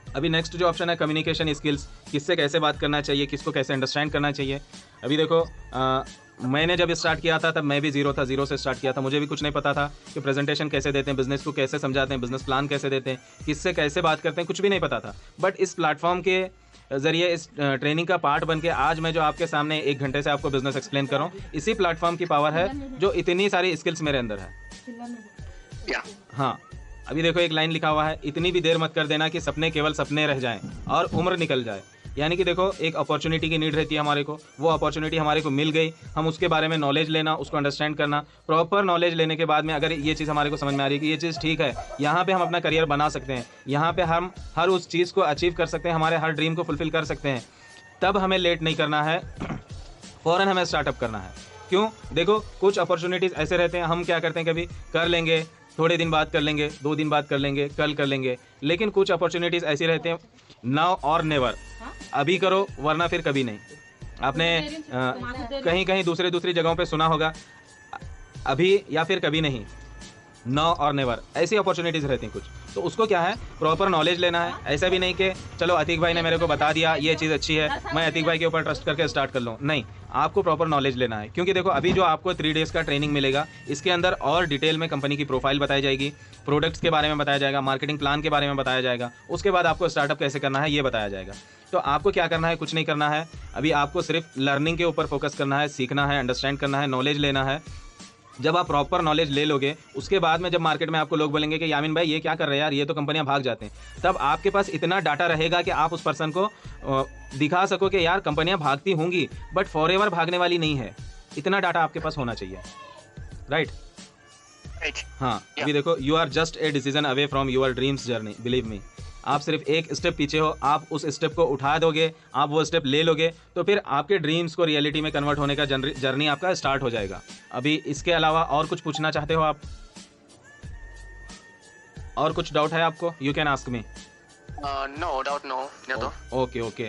अभी नेक्स्ट जो ऑप्शन है कम्युनिकेशन स्किल्स, किससे कैसे बात करना चाहिए, किसको कैसे अंडरस्टैंड करना चाहिए। अभी देखो मैंने जब स्टार्ट किया था तब मैं भी ज़ीरो से स्टार्ट किया था, मुझे भी कुछ नहीं पता था कि प्रेजेंटेशन कैसे देते हैं, बिज़नेस को कैसे समझाते हैं, बिज़नेस प्लान कैसे देते हैं, किससे कैसे बात करते हैं, कुछ भी नहीं पता था। बट इस प्लेटफॉर्म के ज़रिए, इस ट्रेनिंग का पार्ट बन के आज मैं जो आपके सामने 1 घंटे से आपको बिज़नेस एक्सप्लेन कर रहा हूँ, इसी प्लेटफॉर्म की पावर है जो इतनी सारी स्किल्स मेरे अंदर है। हाँ, अभी देखो एक लाइन लिखा हुआ है, इतनी भी देर मत कर देना कि सपने केवल सपने रह जाएं और उम्र निकल जाए। यानी कि देखो एक अपॉर्चुनिटी की नीड रहती है हमारे को, वो अपॉर्चुनिटी हमारे को मिल गई, हम उसके बारे में नॉलेज लेना, उसको अंडरस्टैंड करना, प्रॉपर नॉलेज लेने के बाद में अगर ये चीज़ हमारे को समझ में आ रही है कि ये चीज़ ठीक है, यहाँ पे हम अपना करियर बना सकते हैं, यहाँ पे हम हर उस चीज़ को अचीव कर सकते हैं, हमारे हर ड्रीम को फुलफिल कर सकते हैं, तब हमें लेट नहीं करना है, फ़ौरन हमें स्टार्टअप करना है। क्यों? देखो कुछ अपॉर्चुनिटीज़ ऐसे रहते हैं, हम क्या करते हैं, कभी कर लेंगे, थोड़े दिन बाद कर लेंगे, 2 दिन बाद कर लेंगे, कल कर लेंगे, लेकिन कुछ अपॉर्चुनिटीज़ ऐसी रहते हैं, नाउ और नेवर, अभी करो वरना फिर कभी नहीं। आपने कहीं कहीं दूसरी जगहों पे सुना होगा, अभी या फिर कभी नहीं, नाउ और नेवर, ऐसी अपॉर्चुनिटीज़ रहती हैं कुछ। तो उसको क्या है, प्रॉपर नॉलेज लेना है। ऐसा भी नहीं कि चलो अतीक भाई ने मेरे को बता दिया ये चीज़ अच्छी है, मैं अतीक भाई के ऊपर ट्रस्ट करके स्टार्ट कर लूँ। नहीं, आपको प्रॉपर नॉलेज लेना है, क्योंकि देखो अभी जो आपको 3 डेज़ का ट्रेनिंग मिलेगा, इसके अंदर और डिटेल में कंपनी की प्रोफाइल बताई जाएगी, प्रोडक्ट्स के बारे में बताया जाएगा, मार्केटिंग प्लान के बारे में बताया जाएगा, उसके बाद आपको स्टार्टअप कैसे करना है ये बताया जाएगा। तो आपको क्या करना है, कुछ नहीं करना है, अभी आपको सिर्फ लर्निंग के ऊपर फोकस करना है, सीखना है, अंडरस्टैंड करना है, नॉलेज लेना है। जब आप प्रॉपर नॉलेज ले लोगे, उसके बाद में जब मार्केट में आपको लोग बोलेंगे कि यामीन भाई ये क्या कर रहे हैं यार, ये तो कंपनियां भाग जाते हैं, तब आपके पास इतना डाटा रहेगा कि आप उस पर्सन को दिखा सको कि यार कंपनियां भागती होंगी बट फॉरएवर भागने वाली नहीं है। इतना डाटा आपके पास होना चाहिए, राइट? Right. हाँ, अभी देखो, you are just a decision away from your dreams journey, believe me. आप सिर्फ एक स्टेप पीछे हो, आप उस स्टेप को उठा दोगे, आप वो स्टेप ले लोगे, तो फिर आपके ड्रीम्स को रियलिटी में कन्वर्ट होने का जर्नी आपका स्टार्ट हो जाएगा। अभी इसके अलावा और कुछ पूछना चाहते हो आप? और कुछ डाउट है आपको? You can ask me. No doubt, no, Neto. Okay okay.